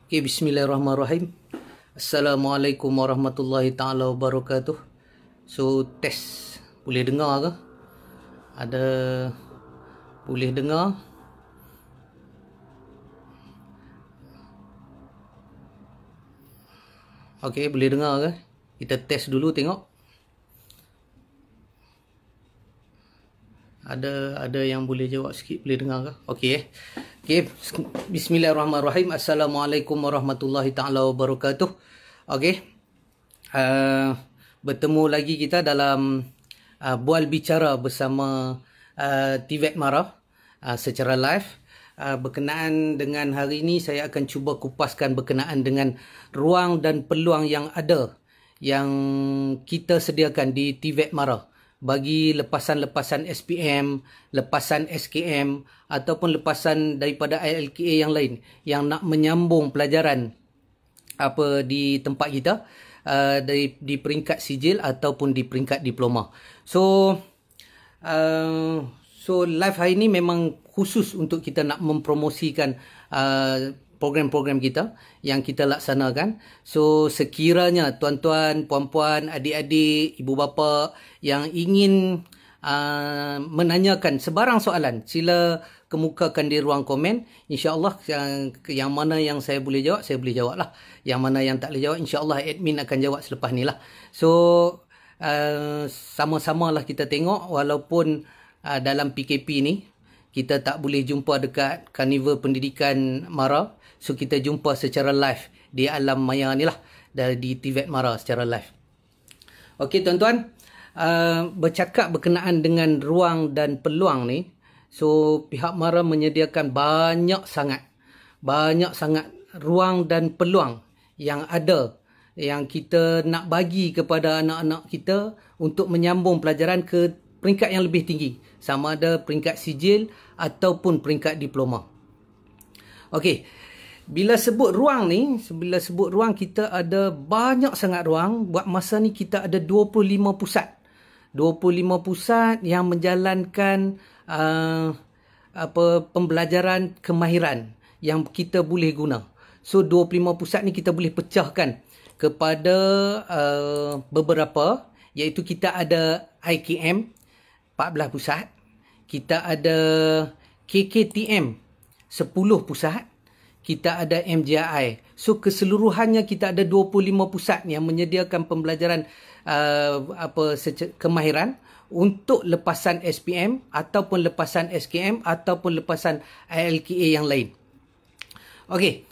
Okay, bismillahirrahmanirrahim. Assalamualaikum warahmatullahi ta'ala wabarakatuh. So, test. Boleh dengar ke? Ada... Boleh dengar? Okay, boleh dengar ke? Kita test dulu tengok. Ada yang boleh jawab sikit, boleh dengar ke? Okay. Okay, bismillahirrahmanirrahim. Assalamualaikum warahmatullahi ta'ala wabarakatuh. Okay, bertemu lagi kita dalam bual bicara bersama TVET Mara secara live. Berkenaan dengan hari ini, saya akan cuba kupaskan berkenaan dengan ruang dan peluang yang ada yang kita sediakan di TVET Mara bagi lepasan-lepasan SPM, lepasan SKM ataupun lepasan daripada ILKA yang lain yang nak menyambung pelajaran apa di tempat kita, di peringkat sijil ataupun di peringkat diploma. So live hari ini memang khusus untuk kita nak mempromosikan program-program kita yang kita laksanakan. So sekiranya tuan-tuan, puan-puan, adik-adik, ibu bapa yang ingin menanyakan sebarang soalan, sila kemukakan di ruang komen. InsyaAllah yang mana yang saya boleh jawab, saya boleh jawab lah. Yang mana yang tak boleh jawab, insyaAllah admin akan jawab selepas ni lah. So sama-sama lah kita tengok, walaupun dalam PKP ni kita tak boleh jumpa dekat Karnival Pendidikan Mara. So kita jumpa secara live di alam maya ni lah, di TVET Mara secara live. Okey tuan-tuan, bercakap berkenaan dengan ruang dan peluang ni. So pihak Mara menyediakan banyak sangat ruang dan peluang yang ada, yang kita nak bagi kepada anak-anak kita untuk menyambung pelajaran ke peringkat yang lebih tinggi, sama ada peringkat sijil ataupun peringkat diploma. Okey, bila sebut ruang ni, kita ada banyak sangat ruang. Buat masa ni kita ada 25 pusat. 25 pusat yang menjalankan pembelajaran kemahiran yang kita boleh guna. So 25 pusat ni kita boleh pecahkan kepada beberapa, iaitu kita ada IKM 14 pusat, kita ada KKTM 10 pusat, kita ada MJI. So keseluruhannya kita ada 25 pusat yang menyediakan pembelajaran kemahiran untuk lepasan SPM ataupun lepasan SKM ataupun lepasan ILKA yang lain. Okey.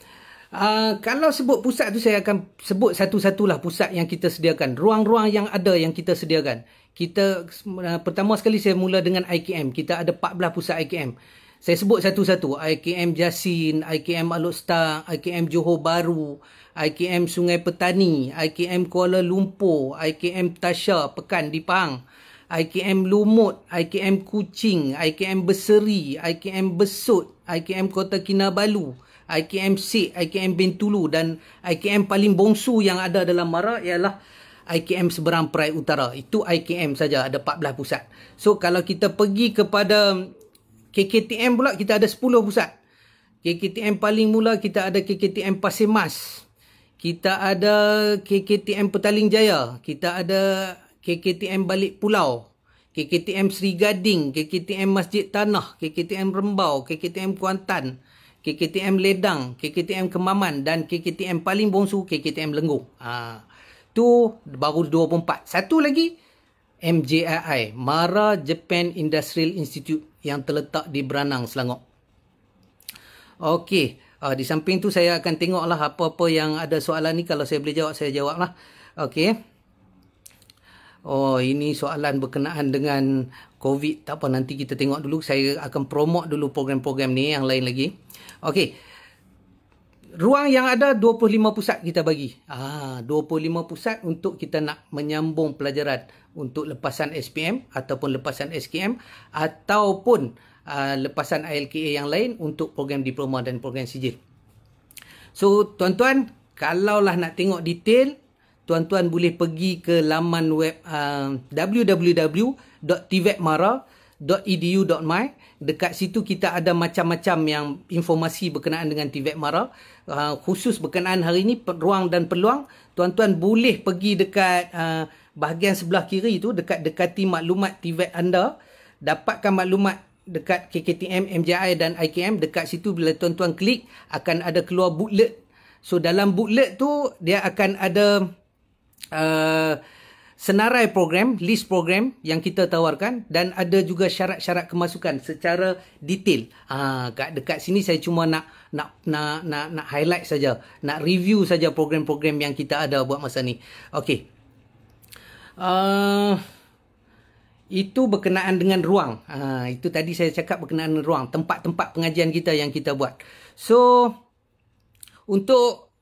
Kalau sebut pusat tu, saya akan sebut satu-satulah pusat yang kita sediakan. Ruang-ruang yang ada yang kita sediakan. Kita pertama sekali saya mula dengan IKM. Kita ada 14 pusat IKM. Saya sebut satu-satu. IKM Jasin, IKM Alor Setar, IKM Johor Bahru, IKM Sungai Petani, IKM Kuala Lumpur, IKM Tasha Pekan di Pahang, IKM Lumut, IKM Kuching, IKM Berseri, IKM Besut, IKM Kota Kinabalu, IKM Sik, IKM Bintulu, dan IKM paling bongsu yang ada dalam Mara ialah IKM Seberang Perai Utara. Itu IKM saja, ada 14 pusat. So kalau kita pergi kepada KKTM pula, kita ada 10 pusat. KKTM paling mula kita ada KKTM Pasir Mas, kita ada KKTM Petaling Jaya, kita ada KKTM Balik Pulau, KKTM Seri Gading, KKTM Masjid Tanah, KKTM Rembau, KKTM Kuantan, KKTM Ledang, KKTM Kemaman, dan KKTM paling bongsu KKTM Lenggong. Tu baru 24. Satu lagi MJII, Mara Japan Industrial Institute, yang terletak di Branang, Selangor. Okey, di samping tu saya akan tengoklah apa-apa yang ada soalan ni. Kalau saya boleh jawab, saya jawablah. Okey. Oh, ini soalan berkenaan dengan COVID. Tak apa, nanti kita tengok dulu. Saya akan promote dulu program-program ni yang lain lagi. Okey. Ruang yang ada 25 pusat kita bagi. 25 pusat untuk kita nak menyambung pelajaran untuk lepasan SPM ataupun lepasan SKM ataupun lepasan ILKA yang lain untuk program diploma dan program sijil. So tuan-tuan, kalaulah nak tengok detail, tuan-tuan boleh pergi ke laman web www.tvetmara.edu.my. Dekat situ kita ada macam-macam yang informasi berkenaan dengan TVET MARA. Khusus berkenaan hari ini, ruang dan peluang. Tuan-tuan boleh pergi dekat bahagian sebelah kiri itu, dekati maklumat TVET anda. Dapatkan maklumat dekat KKTM, MJI dan IKM. Dekat situ bila tuan-tuan klik, akan ada keluar booklet. So dalam booklet tu, dia akan ada senarai program, list program yang kita tawarkan, dan ada juga syarat-syarat kemasukan secara detail. Dekat sini saya cuma nak highlight saja, nak review saja program-program yang kita ada buat masa ni. Okey. Itu berkenaan dengan ruang. Itu tadi saya cakap berkenaan dengan ruang, tempat-tempat pengajian kita yang kita buat. So untuk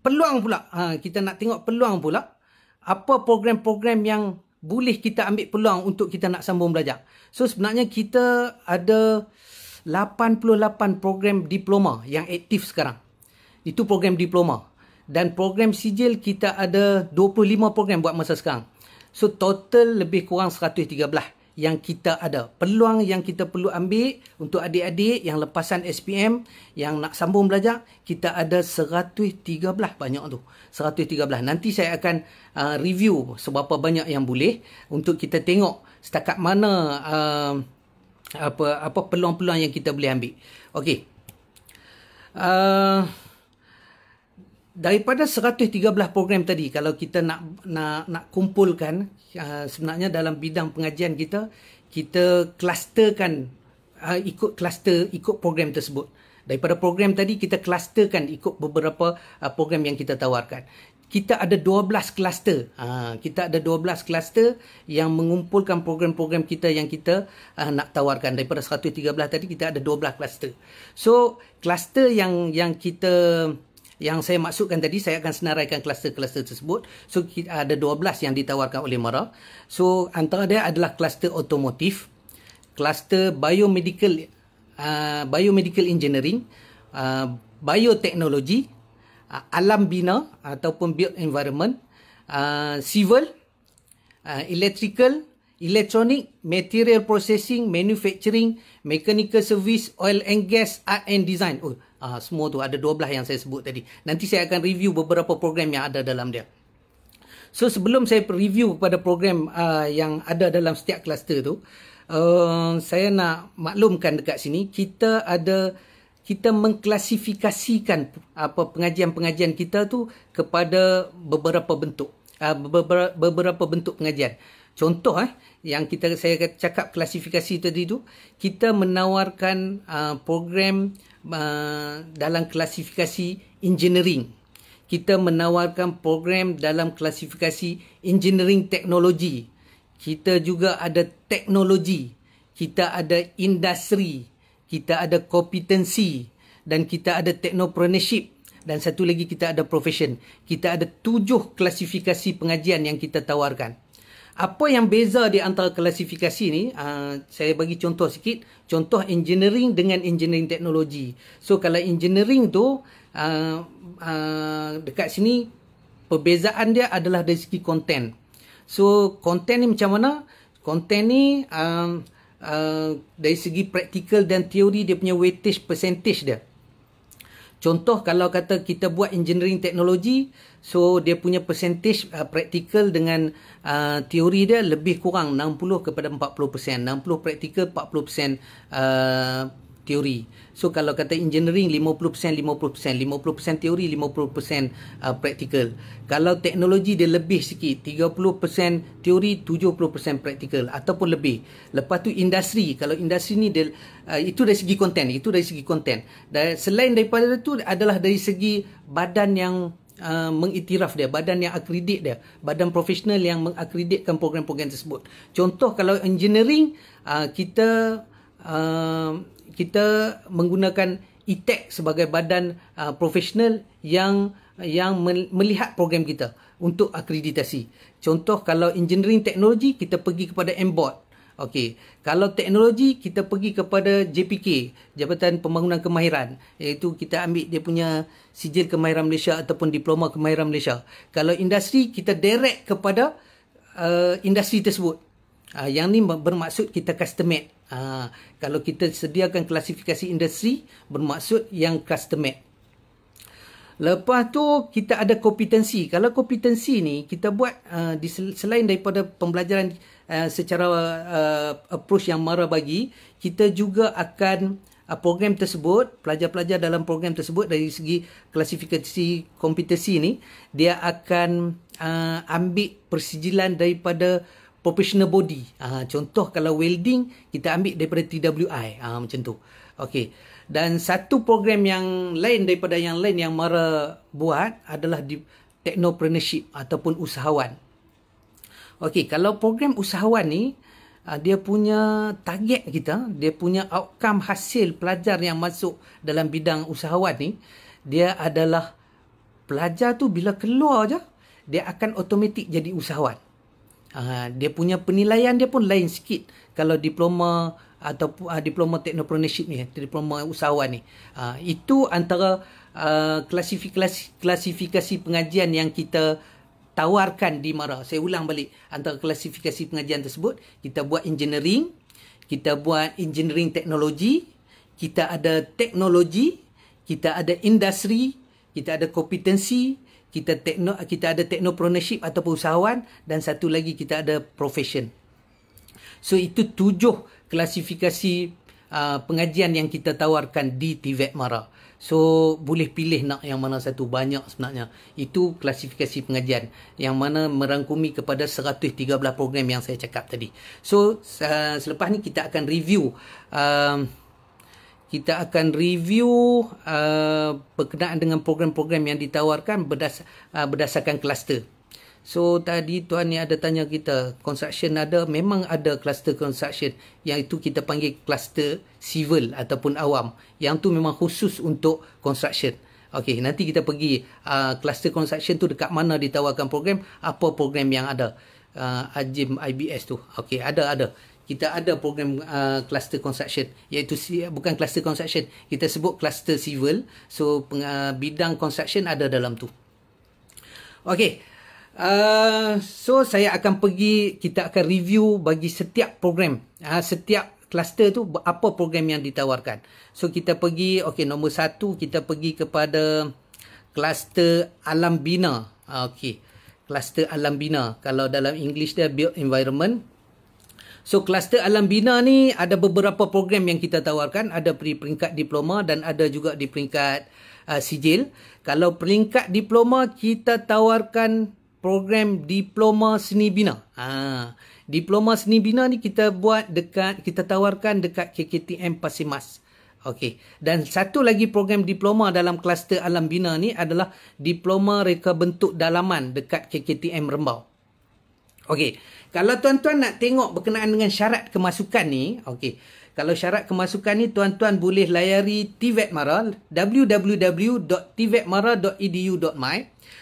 peluang pula, kita nak tengok peluang pula. Apa program-program yang boleh kita ambil peluang untuk kita nak sambung belajar. So sebenarnya kita ada 88 program diploma yang aktif sekarang. Itu program diploma. Dan program sijil kita ada 25 program buat masa sekarang. So total lebih kurang 113 yang kita ada. Peluang yang kita perlu ambil untuk adik-adik yang lepasan SPM, yang nak sambung belajar, kita ada 113 banyak tu. 113. Nanti saya akan review seberapa banyak yang boleh untuk kita tengok setakat mana apa peluang-peluang yang kita boleh ambil. Okey. Daripada 113 program tadi, kalau kita nak kumpulkan, sebenarnya dalam bidang pengajian kita klusterkan, ikut kluster, ikut program tersebut. Daripada program tadi, kita klusterkan ikut beberapa program yang kita tawarkan. Kita ada 12 kluster. Kita ada 12 kluster yang mengumpulkan program-program kita yang kita nak tawarkan. Daripada 113 tadi, kita ada 12 kluster. So, kluster yang saya maksudkan tadi, saya akan senaraikan kluster-kluster tersebut. So, kita ada 12 yang ditawarkan oleh MARA. So, antara dia adalah kluster otomotif, kluster biomedical engineering, bioteknologi, alam bina ataupun built environment, civil, electrical, electronic, material processing, manufacturing, mechanical service, oil and gas, art and design. Semua tu ada 12 yang saya sebut tadi. Nanti saya akan review beberapa program yang ada dalam dia. So sebelum saya review kepada program yang ada dalam setiap kluster tu, saya nak maklumkan dekat sini, kita mengklasifikasikan pengajian-pengajian kita tu kepada beberapa bentuk. Beberapa bentuk pengajian. Contoh yang saya cakap klasifikasi tadi tu, kita menawarkan program dalam klasifikasi engineering. Kita menawarkan program dalam klasifikasi engineering teknologi. Kita juga ada teknologi. Kita ada industri. Kita ada kompetensi. Dan kita ada technopreneurship. Dan satu lagi kita ada profession. Kita ada 7 klasifikasi pengajian yang kita tawarkan. Apa yang beza di antara klasifikasi ni, saya bagi contoh sikit. Contoh engineering dengan engineering teknologi. So kalau engineering tu, dekat sini perbezaan dia adalah dari segi konten. So konten ni macam mana? Konten ni dari segi praktikal dan teori, dia punya weightage percentage dia. Contoh kalau kata kita buat engineering teknologi, so dia punya percentage praktikal dengan teori dia lebih kurang 60 kepada 40%. 60 praktikal, 40% teori. So kalau kata engineering 50%, 50%, 50% teori, 50% praktikal. Kalau teknologi dia lebih sikit, 30% teori, 70% praktikal ataupun lebih. Lepas tu industri, kalau industri ni dia, itu dari segi konten, Dan selain daripada itu adalah dari segi badan yang mengiktiraf dia, badan yang akredit dia, badan profesional yang mengakreditkan program-program tersebut. Contoh kalau engineering, kita menggunakan ITEC sebagai badan profesional yang melihat program kita untuk akreditasi. Contoh kalau engineering teknologi, kita pergi kepada MBOT. Okey, kalau teknologi kita pergi kepada JPK, Jabatan Pembangunan Kemahiran, iaitu kita ambil dia punya sijil kemahiran Malaysia ataupun diploma kemahiran Malaysia. Kalau industri, kita direct kepada industri tersebut. Yang ni bermaksud kita custom made. Kalau kita sediakan klasifikasi industri, bermaksud yang custom made. Lepas tu kita ada kompetensi. Kalau kompetensi ni kita buat selain daripada pembelajaran secara approach yang Mara bagi, kita juga akan program tersebut, pelajar-pelajar dalam program tersebut dari segi klasifikasi kompetensi ni, dia akan ambil persijilan daripada professional body. Contoh kalau welding, kita ambil daripada TWI. Macam tu. Okey. Dan satu program yang lain daripada yang lain yang Mara buat adalah di technopreneurship ataupun usahawan. Okey, kalau program usahawan ni, dia punya target kita, dia punya outcome hasil pelajar yang masuk dalam bidang usahawan ni, dia adalah pelajar tu bila keluar je, dia akan automatik jadi usahawan. Dia punya penilaian dia pun lain sikit kalau diploma atau diploma technopreneurship ni, diploma usahawan ni. Itu antara klasifikasi pengajian yang kita tawarkan di Mara. Saya ulang balik, antara klasifikasi pengajian tersebut, kita buat engineering, kita buat engineering teknologi, kita ada teknologi, kita ada industri, kita ada kompetensi, kita ada technopreneurship ataupun usahawan, dan satu lagi kita ada profession. So itu 7 klasifikasi pengajian yang kita tawarkan di TVET Mara. So boleh pilih nak yang mana satu, banyak sebenarnya. Itu klasifikasi pengajian yang mana merangkumi kepada 113 program yang saya cakap tadi. So selepas ni kita akan review berkenaan dengan program-program yang ditawarkan berdasarkan kluster. So tadi tuan ni ada tanya kita, construction ada, memang ada kluster construction, yang itu kita panggil kluster civil ataupun awam. Yang tu memang khusus untuk construction. Okey, nanti kita pergi kluster construction tu dekat mana ditawarkan program, apa program yang ada. Ajim IBS tu. Okey, ada. Kita ada program cluster construction, iaitu bukan cluster construction, kita sebut cluster civil. So bidang construction ada dalam tu. Okey. So saya akan kita akan review bagi setiap program, setiap cluster tu apa program yang ditawarkan. So kita pergi, okey, nombor 1 kita pergi kepada cluster alam bina. Okey, cluster alam bina, kalau dalam English dia built environment. So cluster alam bina ni ada beberapa program yang kita tawarkan, ada di peringkat diploma dan ada juga di peringkat sijil. Kalau peringkat diploma, kita tawarkan program diploma seni bina. Diploma seni bina ni kita tawarkan dekat KKTM Pasir Mas. Okey. Dan satu lagi program diploma dalam kluster alam bina ni adalah diploma reka bentuk dalaman dekat KKTM Rembau. Okey. Kalau tuan-tuan nak tengok berkenaan dengan syarat kemasukan ni, okey. Kalau syarat kemasukan ni, tuan-tuan boleh layari TVET Mara, www.tvetmara.edu.my.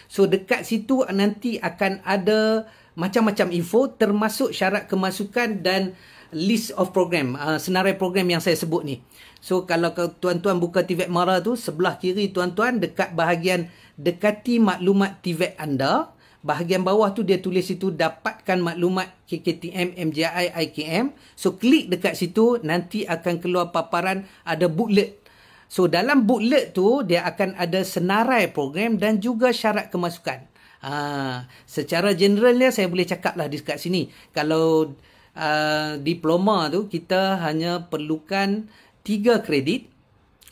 So dekat situ nanti akan ada macam-macam info, termasuk syarat kemasukan dan list of program, senarai program yang saya sebut ni. So kalau tuan-tuan buka TVET Mara tu, sebelah kiri tuan-tuan dekat bahagian dekati maklumat TVET anda, bahagian bawah tu dia tulis situ dapatkan maklumat KKTM, MJI, IKM. So klik dekat situ, nanti akan keluar paparan ada booklet. So dalam booklet tu dia akan ada senarai program dan juga syarat kemasukan. Secara generalnya saya boleh cakap lah dekat sini. Kalau diploma tu kita hanya perlukan 3 kredit.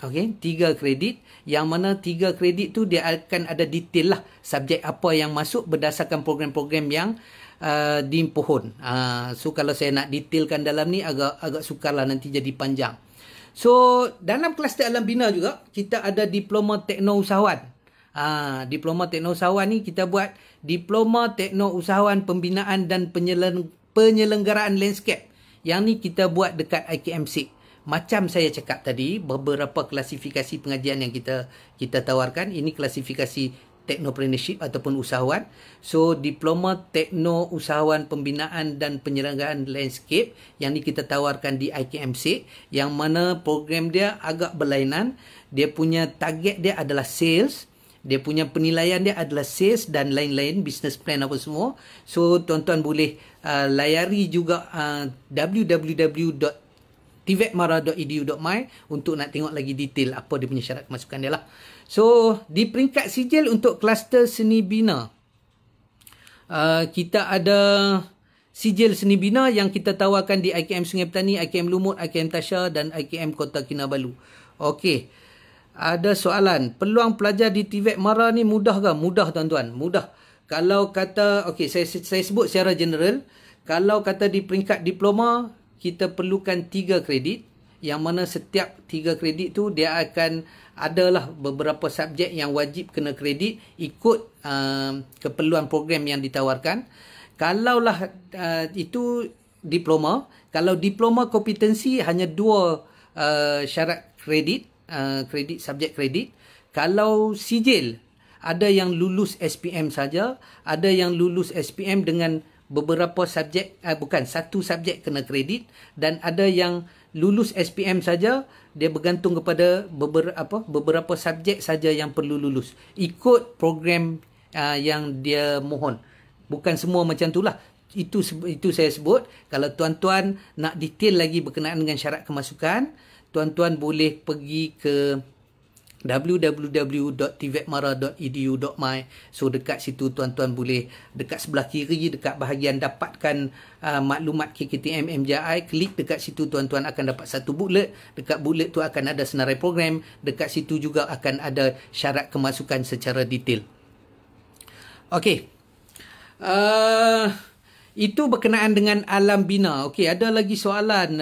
Okey, 3 kredit, yang mana 3 kredit tu dia akan ada detail lah subjek apa yang masuk berdasarkan program-program yang diimpohon. So kalau saya nak detailkan dalam ni agak sukar lah, nanti jadi panjang. So dalam kluster alam bina juga kita ada diploma tekno usahawan. Diploma tekno usahawan ni kita buat diploma tekno usahawan pembinaan dan penyelenggaraan landscape. Yang ni kita buat dekat IKMC. Macam saya cakap tadi, beberapa klasifikasi pengajian yang kita tawarkan, ini klasifikasi technopreneurship ataupun usahawan. So diploma tekno usahawan pembinaan dan penyelenggaraan landscape, yang ni kita tawarkan di IKMC, yang mana program dia agak berlainan. Dia punya target dia adalah sales, dia punya penilaian dia adalah sales dan lain-lain, business plan apa semua. So tuan-tuan boleh layari juga tvecmara.edu.my untuk nak tengok lagi detail apa dia punya syarat kemasukan dia lah. So, di peringkat sijil untuk kluster seni bina, kita ada sijil seni bina yang kita tawarkan di IKM Sungai Petani, IKM Lumut, IKM Tasha dan IKM Kota Kinabalu. Okey. Ada soalan, peluang pelajar di TVET Mara ni mudah ke? Mudah tuan-tuan, mudah. Kalau kata, okey, saya sebut secara general, kalau kata di peringkat diploma, kita perlukan 3 kredit, yang mana setiap 3 kredit tu dia akan adalah beberapa subjek yang wajib kena kredit ikut keperluan program yang ditawarkan. Kalaulah itu diploma, kalau diploma kompetensi hanya 2 syarat kredit, kredit subjek kredit. Kalau sijil, ada yang lulus SPM saja, ada yang lulus SPM dengan beberapa subjek, bukan satu subjek kena kredit, dan ada yang lulus SPM saja, dia bergantung kepada beberapa subjek saja yang perlu lulus ikut program yang dia mohon. Bukan semua macam itulah. Itu saya sebut. Kalau tuan-tuan nak detail lagi berkenaan dengan syarat kemasukan, tuan-tuan boleh pergi ke www.tvecmara.edu.my. So dekat situ tuan-tuan boleh, dekat sebelah kiri dekat bahagian dapatkan maklumat KKTM MJI, klik dekat situ tuan-tuan akan dapat satu booklet. Dekat booklet tu akan ada senarai program, dekat situ juga akan ada syarat kemasukan secara detail. Okey. Itu berkenaan dengan alam bina. Okey, ada lagi soalan.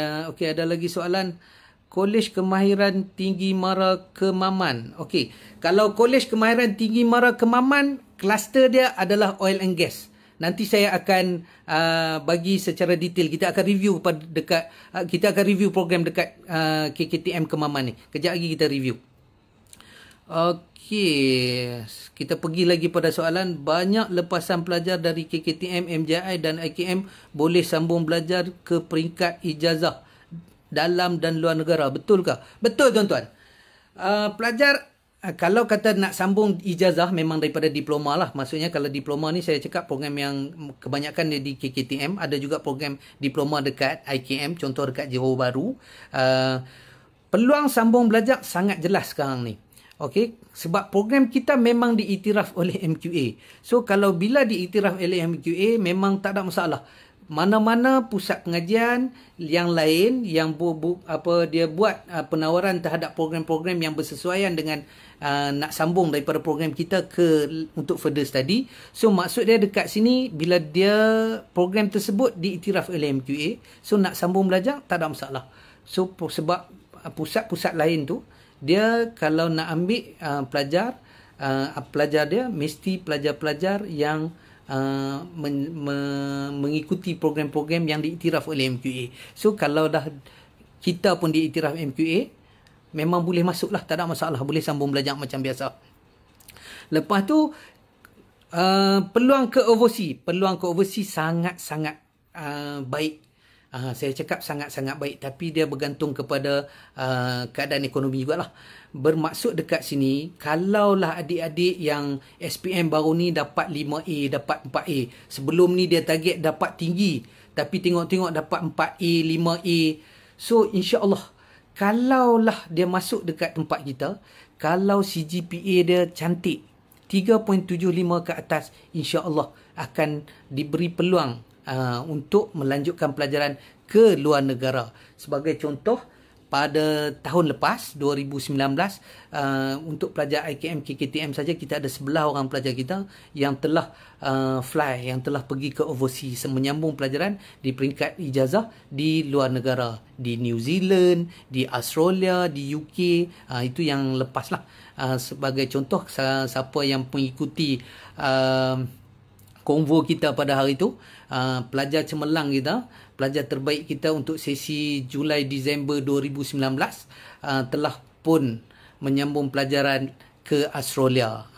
Kolej Kemahiran Tinggi Mara Kemaman. Okey, kalau Kolej Kemahiran Tinggi Mara Kemaman, kluster dia adalah oil and gas. Nanti saya akan bagi secara detail. Kita akan review kita akan review program dekat KKTM Kemaman ni. Kejap lagi kita review. Okey, kita pergi lagi pada soalan. Banyak lepasan pelajar dari KKTM, MJI dan IKM boleh sambung belajar ke peringkat ijazah dalam dan luar negara. Betul ke? Betul tuan-tuan. Pelajar kalau kata nak sambung ijazah memang daripada diploma lah. Maksudnya kalau diploma ni saya cakap program yang kebanyakan dia di KKTM. Ada juga program diploma dekat IKM, contoh dekat Johor Bahru. Peluang sambung belajar sangat jelas sekarang ni. Okey, sebab program kita memang diiktiraf oleh MQA. So kalau bila diiktiraf oleh MQA memang tak ada masalah. Mana-mana pusat pengajian yang lain yang dia buat penawaran terhadap program-program yang bersesuaian dengan nak sambung daripada program kita untuk further study. So maksud dia dekat sini, bila dia program tersebut diiktiraf oleh MQA, so nak sambung belajar tak ada masalah. So sebab pusat-pusat lain tu, dia kalau nak ambil pelajar dia mesti pelajar-pelajar yang mengikuti program-program yang diiktiraf oleh MQA. So kalau dah kita pun diiktiraf MQA, memang boleh masuk lah, tak ada masalah, boleh sambung belajar macam biasa. Lepas tu peluang ke overseas sangat-sangat baik. Saya cakap sangat-sangat baik, tapi dia bergantung kepada keadaan ekonomi jugalah. Bermaksud dekat sini, kalaulah adik-adik yang SPM baru ni dapat 5A, dapat 4A. Sebelum ni dia target dapat tinggi, tapi tengok-tengok dapat 4A, 5A. So insya-Allah, kalaulah dia masuk dekat tempat kita, kalau CGPA dia cantik, 3.75 ke atas, insya-Allah akan diberi peluang untuk melanjutkan pelajaran ke luar negara. Sebagai contoh, pada tahun lepas 2019 untuk pelajar IKM KKTM saja kita ada 11 orang pelajar kita yang telah yang telah pergi ke overseas menyambung pelajaran di peringkat ijazah di luar negara, di New Zealand, di Australia, di UK. Itu yang lepas lah. Sebagai contoh, siapa yang mengikuti konvo kita pada hari itu, pelajar cemerlang kita, pelajar terbaik kita untuk sesi Julai-Disember 2019 telah pun menyambung pelajaran ke Australia,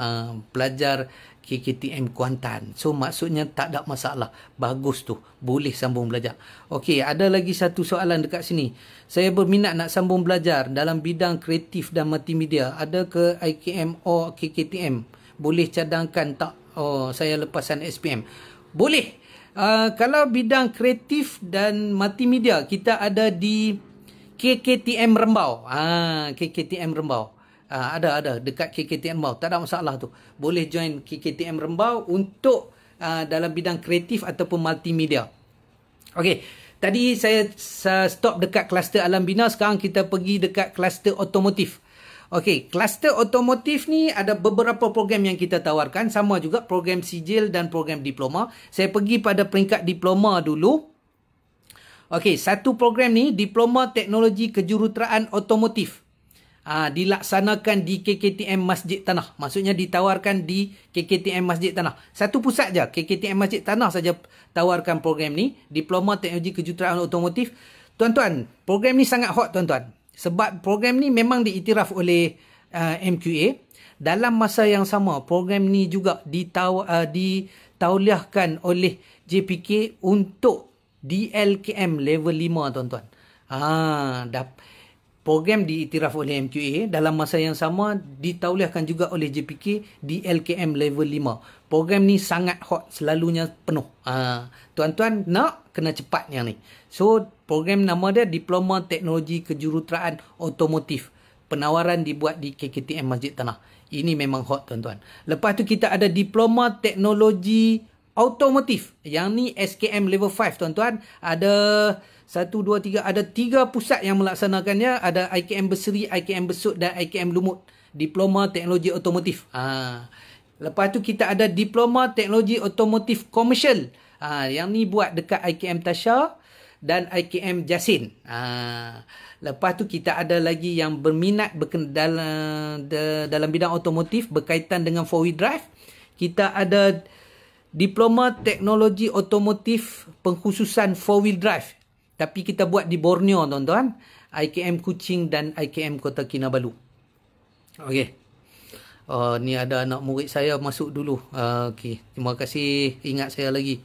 pelajar KKTM Kuantan. So maksudnya tak ada masalah, bagus tu, boleh sambung belajar. Okey, ada lagi satu soalan dekat sini. Saya berminat nak sambung belajar dalam bidang kreatif dan multimedia. Ada ke IKM or KKTM? Boleh cadangkan tak? Oh, saya lepasan SPM. Boleh. Kalau bidang kreatif dan multimedia, kita ada di KKTM Rembau. KKTM Rembau. Ada dekat KKTM Rembau. Tak ada masalah tu. Boleh join KKTM Rembau untuk dalam bidang kreatif ataupun multimedia. Okey. Tadi saya stop dekat kluster alam bina. Sekarang kita pergi dekat kluster otomotif. Okey, kluster otomotif ni ada beberapa program yang kita tawarkan. Sama juga program sijil dan program diploma. Saya pergi pada peringkat diploma dulu. Okey, satu program ni Diploma Teknologi Kejuruteraan Otomotif. Dilaksanakan di KKTM Masjid Tanah. Maksudnya ditawarkan di KKTM Masjid Tanah. Satu pusat je. KKTM Masjid Tanah saja tawarkan program ni. Diploma Teknologi Kejuruteraan Otomotif. Tuan-tuan, program ni sangat hot tuan-tuan. Sebab program ni memang diiktiraf oleh MQA. Dalam masa yang sama, program ni juga ditauliahkan oleh JPK untuk DLKM level 5 tuan-tuan. Program diiktiraf oleh MQA. Dalam masa yang sama, ditauliahkan juga oleh JPK DLKM level 5. Program ni sangat hot, selalunya penuh. Tuan-tuan nak, kena cepat yang ni. So, program nama dia Diploma Teknologi Kejuruteraan Otomotif. Penawaran dibuat di KKTM Masjid Tanah. Ini memang hot tuan-tuan. Lepas tu kita ada Diploma Teknologi Otomotif. Yang ni SKM level 5 tuan-tuan. Ada 1, 2, 3. Ada 3 pusat yang melaksanakannya. Ada IKM Berseri, IKM Besut dan IKM Lumut. Diploma Teknologi Otomotif. Lepas tu kita ada Diploma Teknologi Otomotif Komersial. Yang ni buat dekat IKM Tasha dan IKM Jasin. Lepas tu kita ada lagi yang berminat dalam bidang otomotif berkaitan dengan 4-wheel drive. Kita ada Diploma Teknologi Otomotif Pengkhususan 4-wheel drive. Tapi kita buat di Borneo tuan-tuan. IKM Kuching dan IKM Kota Kinabalu. Okey. Ni ada anak murid saya masuk dulu. Okey. Terima kasih ingat saya lagi.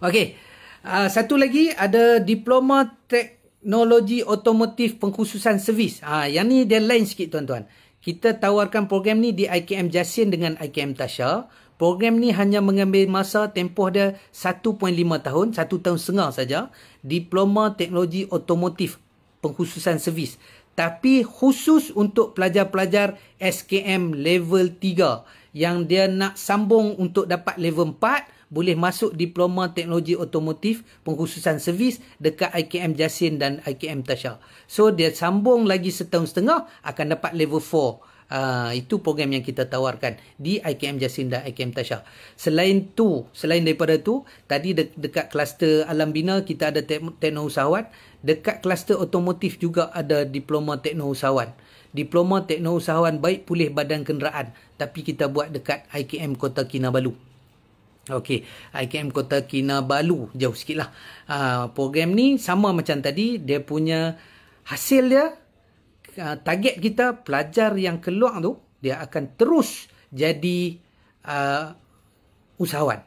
Okey. Satu lagi ada Diploma Teknologi Otomotif Pengkhususan Servis. Yang ni dia lain sikit tuan-tuan. Kita tawarkan program ni di IKM Jasin dengan IKM Tasha. Program ni hanya mengambil masa tempoh dia 1.5 tahun, 1 tahun setengah saja. Diploma Teknologi Otomotif Pengkhususan Servis. Tapi khusus untuk pelajar-pelajar SKM level 3 yang dia nak sambung untuk dapat level 4, boleh masuk Diploma Teknologi Otomotif Pengkhususan Servis dekat IKM Jasin dan IKM Tasha. So dia sambung lagi setahun setengah akan dapat level 4. Itu program yang kita tawarkan di IKM Jasin dan IKM Tasha. Selain daripada tu, tadi dekat kluster alam bina kita ada tekno usahawan. Dekat kluster otomotif juga ada Diploma Tekno Usahawan. Diploma Tekno Usahawan baik pulih badan kenderaan. Tapi kita buat dekat IKM Kota Kinabalu. Okey, IKM Kota Kinabalu. Jauh sikit lah. Program ni sama macam tadi. Dia punya hasil dia, target kita pelajar yang keluar tu, dia akan terus jadi usahawan.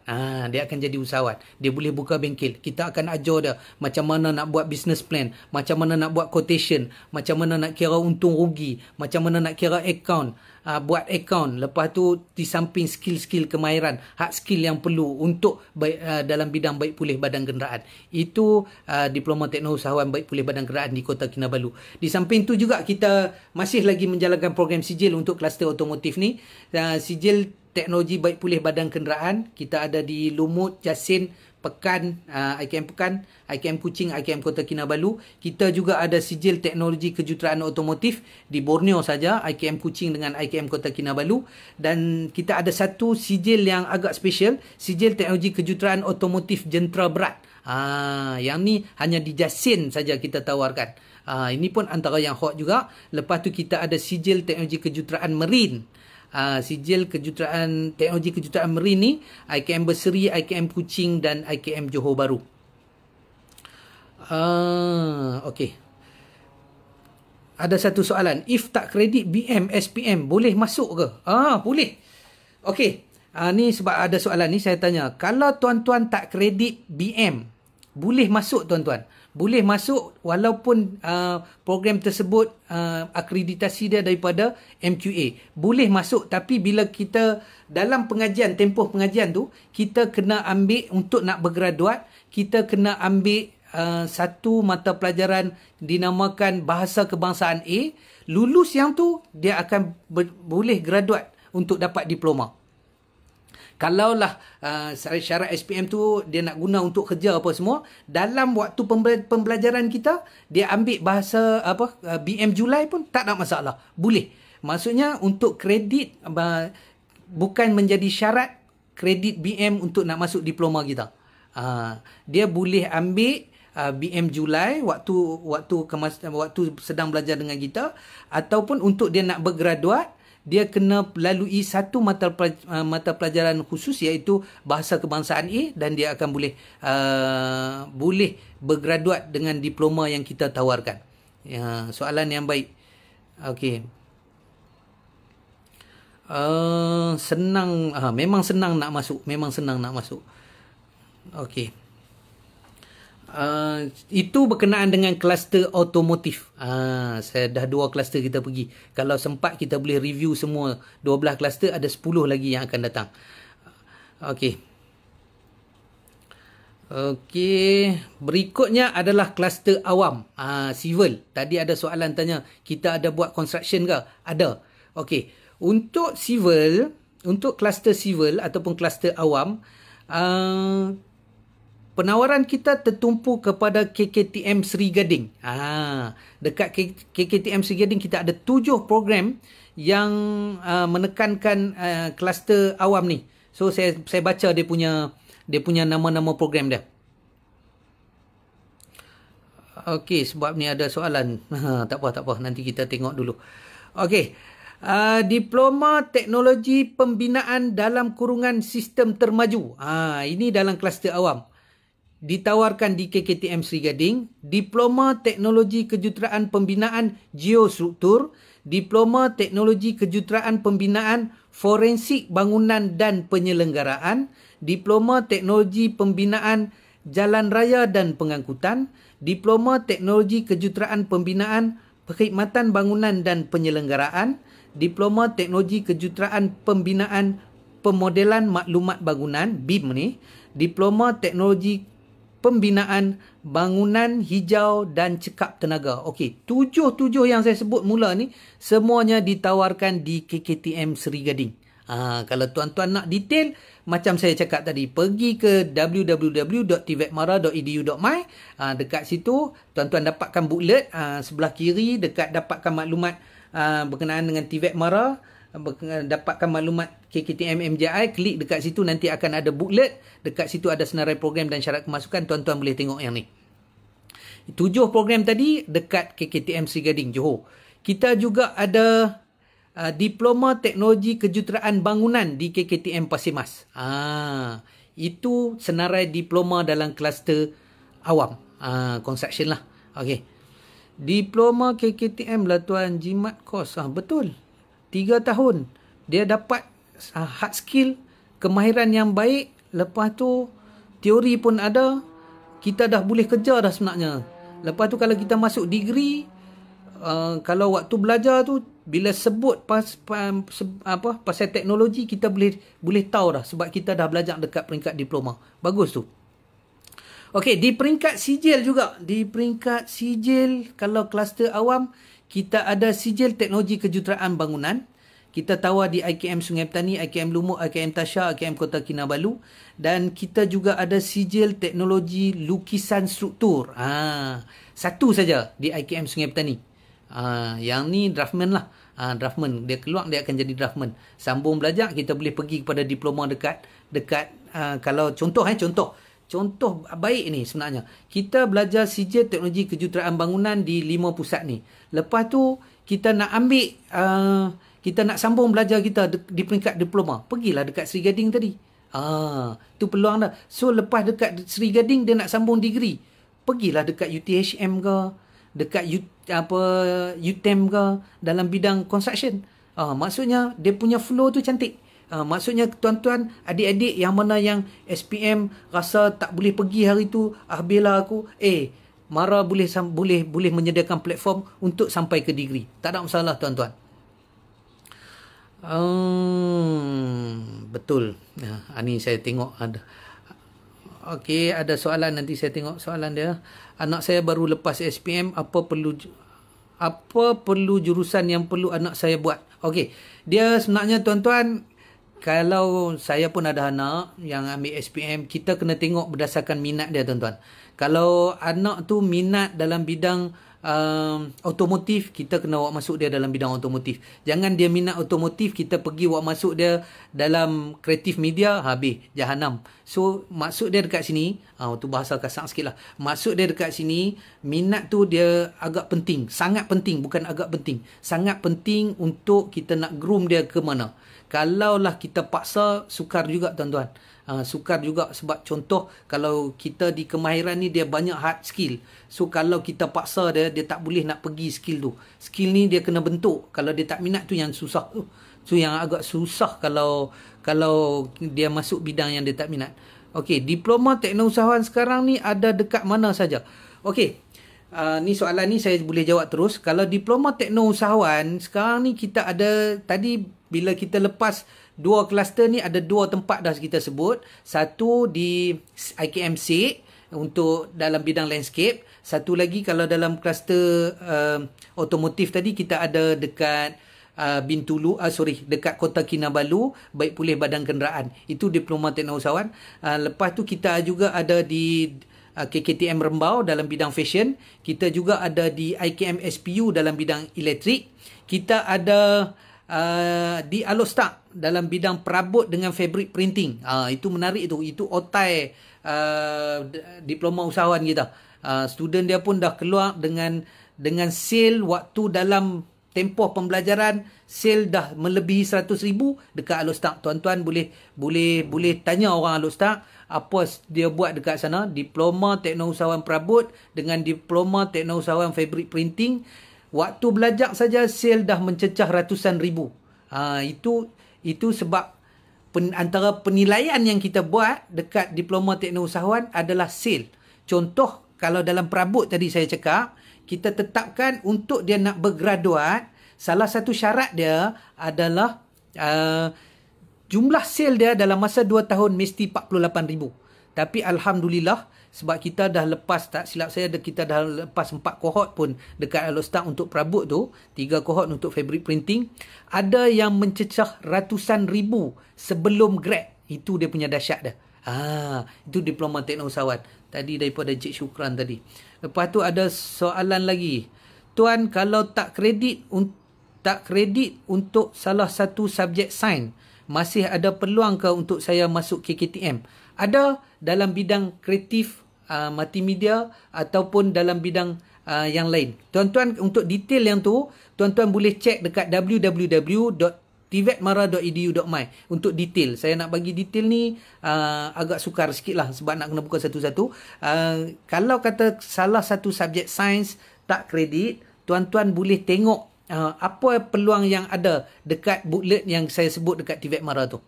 Dia akan jadi usahawan. Dia boleh buka bengkel. Kita akan ajar dia macam mana nak buat business plan, macam mana nak buat quotation, macam mana nak kira untung rugi, macam mana nak kira account, buat account. Lepas tu di samping skill-skill kemahiran, hard skill yang perlu untuk dalam bidang baik pulih badan kenderaan. Itu Diploma Tekno Usahawan baik pulih badan kenderaan di Kota Kinabalu. Di samping tu juga kita masih lagi menjalankan program sijil untuk kluster otomotif ni. Sijil teknologi baik pulih badan kenderaan. Kita ada di Lumut, Jasin, Pekan, IKM Pekan, IKM Kuching, IKM Kota Kinabalu. Kita juga ada sijil teknologi kejuruteraan otomotif di Borneo saja, IKM Kuching dengan IKM Kota Kinabalu. Dan kita ada satu sijil yang agak special, sijil teknologi kejuruteraan otomotif jentera berat. Yang ni hanya di Jasin saja kita tawarkan. Ini pun antara yang hot juga. Lepas tu kita ada sijil teknologi kejuruteraan marine. Sijil teknologi kejuruteraan marine ni IKM Berseri, IKM Kuching dan IKM Johor Bahru. Okey. Ada satu soalan, if tak kredit BM SPM boleh masuk ke? Boleh. Okey. Ni sebab ada soalan ni saya tanya, kalau tuan-tuan tak kredit BM boleh masuk tuan-tuan. Boleh masuk walaupun program tersebut akreditasi dia daripada MQA. Boleh masuk, tapi bila kita dalam tempoh pengajian tu, kita kena ambil untuk nak bergraduat, kita kena ambil satu mata pelajaran dinamakan Bahasa Kebangsaan A. Lulus yang tu, dia akan boleh graduate untuk dapat diploma. Kalaulah syarat SPM tu dia nak guna untuk kerja apa semua, dalam waktu pembelajaran kita, dia ambil bahasa BM Julai pun tak ada masalah. Boleh. Maksudnya untuk kredit, bukan menjadi syarat kredit BM untuk nak masuk diploma kita. Dia boleh ambil BM Julai waktu sedang belajar dengan kita, ataupun untuk dia nak bergraduat, dia kena lalui satu mata pelajaran khusus, iaitu Bahasa Kebangsaan A, dan dia akan boleh bergraduat dengan diploma yang kita tawarkan. Soalan yang baik. Okey. Senang, memang senang nak masuk. Okey. Itu berkenaan dengan kluster automotif. Saya dah 2 kluster kita pergi. Kalau sempat kita boleh review semua 12 kluster, ada 10 lagi yang akan datang. Okey. Berikutnya adalah kluster awam, civil. Tadi ada soalan tanya, kita ada buat construction ke? Ada. Okey. Untuk civil, untuk kluster civil ataupun kluster awam, penawaran kita tertumpu kepada KKTM Seri Gading. Dekat KKTM Seri Gading kita ada 7 program yang menekankan kluster awam ni. So saya baca dia punya nama-nama program dia. Okey, sebab ni ada soalan. Tak apa, nanti kita tengok dulu. Okey. Diploma Teknologi Pembinaan dalam kurungan Sistem Termaju. Ini dalam kluster awam. Ditawarkan di KKTM Seri Gading. Diploma Teknologi Kejuruteraan Pembinaan Geostruktur, Diploma Teknologi Kejuruteraan Pembinaan Forensik Bangunan dan Penyelenggaraan, Diploma Teknologi Pembinaan Jalan Raya dan Pengangkutan, Diploma Teknologi Kejuruteraan Pembinaan Perkhidmatan Bangunan dan Penyelenggaraan, Diploma Teknologi Kejuruteraan Pembinaan Pemodelan Maklumat Bangunan, BIM ni, Diploma Teknologi Pembinaan Bangunan Hijau dan Cekap Tenaga. Okey, 7 yang saya sebut mula ni semuanya ditawarkan di KKTM Seri Gading. Kalau tuan-tuan nak detail, macam saya cakap tadi, pergi ke www.tvecmara.edu.my. Dekat situ tuan-tuan dapatkan booklet, sebelah kiri dekat dapatkan maklumat berkenaan dengan TVET Mara, dapatkan maklumat KKTM MJI, klik dekat situ, nanti akan ada booklet. Dekat situ ada senarai program dan syarat kemasukan, tuan-tuan boleh tengok yang ni. 7 program tadi dekat KKTM Seri Gading, Johor. Kita juga ada Diploma Teknologi Kejuruteraan Bangunan di KKTM Pasir Mas. Itu senarai diploma dalam kluster awam, construction lah. Okey. Diploma KKTM lah tuan, jimat kos. Betul. 3 tahun. Dia dapat hard skill, kemahiran yang baik. Lepas tu teori pun ada. Kita dah boleh kerja dah sebenarnya. Lepas tu kalau kita masuk degree, kalau waktu belajar tu, bila sebut pasal teknologi, kita boleh tahu dah, sebab kita dah belajar dekat peringkat diploma. Bagus tu. Okey, di peringkat sijil juga. Di peringkat sijil, kalau kluster awam, kita ada sijil teknologi kejuruteraan bangunan. Kita tawar di IKM Sungai Petani, IKM Lumuk, IKM Tasha, IKM Kota Kinabalu. Dan kita juga ada sijil teknologi lukisan struktur. Satu saja di IKM Sungai Petani. Yang ni draftman lah. Draftman. Dia keluar, dia akan jadi draftman. Sambung belajar, kita boleh pergi kepada diploma dekat kalau contoh baik ni sebenarnya. Kita belajar sijil teknologi kejuruteraan bangunan di 5 pusat ni. Lepas tu kita nak ambil kita nak sambung belajar kita di peringkat diploma, pergilah dekat Seri Gading tadi. Tu peluang dah. So lepas dekat Seri Gading dia nak sambung degree, pergilah dekat UTHM ke, dekat UTEM ke, dalam bidang construction. Maksudnya dia punya flow tu cantik. Maksudnya tuan-tuan, adik-adik yang mana yang SPM rasa tak boleh pergi hari tu, bela aku, Mara boleh menyediakan platform untuk sampai ke degree. Tak ada masalah tuan-tuan. Betul. Ni saya tengok ada. Okey, ada soalan, nanti saya tengok soalan dia. Anak saya baru lepas SPM, apa perlu jurusan yang perlu anak saya buat? Okey, dia sebenarnya tuan-tuan, kalau saya pun ada anak yang ambil SPM, kita kena tengok berdasarkan minat dia tuan-tuan. Kalau anak tu minat dalam bidang otomotif, kita kena awak masuk dia dalam bidang otomotif. Jangan dia minat otomotif, kita pergi awak masuk dia dalam kreatif media, habis jahanam. So maksud dia dekat sini, tu bahasa kasar sikit lah, maksud dia dekat sini, minat tu dia agak penting, sangat penting, bukan agak penting, sangat penting untuk kita nak groom dia ke mana. Kalaulah kita paksa, sukar juga tuan-tuan. Sukar juga, sebab contoh kalau kita di kemahiran ni dia banyak hard skill. So kalau kita paksa dia tak boleh nak pergi skill tu. Skill ni dia kena bentuk. Kalau dia tak minat tu yang susah. So yang agak susah kalau dia masuk bidang yang dia tak minat. Okey, diploma teknousahawan sekarang ni ada dekat mana saja? Okey. Ni soalan ni saya boleh jawab terus. Kalau diploma teknousahawan sekarang ni kita ada, tadi bila kita lepas 2 kluster ni, ada 2 tempat dah kita sebut. Satu di IKM SIG untuk dalam bidang landscape. Satu lagi kalau dalam kluster otomotif tadi, kita ada dekat Bintulu, dekat Kota Kinabalu, Baik Pulih Badan Kenderaan. Itu diploma teknousahawan. Lepas tu kita juga ada di KKTM Rembau dalam bidang fashion. Kita juga ada di IKM SPU dalam bidang elektrik. Kita ada di Alostak dalam bidang perabot dengan fabric printing. Itu menarik tu. Itu otai diploma usahawan kita. Student dia pun dah keluar dengan sale waktu dalam tempoh pembelajaran, sale dah melebihi 100,000 dekat Alostak. Tuan-tuan boleh tanya orang Alostak apa dia buat dekat sana. Diploma teknousahawan perabot dengan diploma teknousahawan fabric printing. Waktu belajar saja sale dah mencecah ratusan ribu. Itu sebab antara penilaian yang kita buat dekat diploma teknousahawan adalah sale. Contoh, kalau dalam perabot tadi saya cakap, kita tetapkan untuk dia nak bergraduat, salah satu syarat dia adalah jumlah sale dia dalam masa 2 tahun mesti 48,000. Tapi Alhamdulillah, sebab kita dah lepas, tak silap saya, kita dah lepas 4 kohort pun dekat Alostak untuk perabot tu, 3 kohort untuk fabric printing. Ada yang mencecah ratusan ribu sebelum grad. Itu dia punya dahsyat dah. Itu diploma teknousahawan. Tadi daripada Cik Syukran tadi. Lepas tu ada soalan lagi. Tuan, kalau tak kredit untuk salah satu subjek sains, masih ada peluang ke untuk saya masuk KKTM? Ada dalam bidang kreatif, multimedia ataupun dalam bidang yang lain. Tuan-tuan, untuk detail yang tu, tuan-tuan boleh cek dekat www.tvetmara.edu.my untuk detail. Saya nak bagi detail ni agak sukar sikit lah sebab nak kena buka satu-satu. Kalau kata salah satu subjek sains tak kredit, tuan-tuan boleh tengok apa peluang yang ada dekat booklet yang saya sebut dekat TVET Mara tu.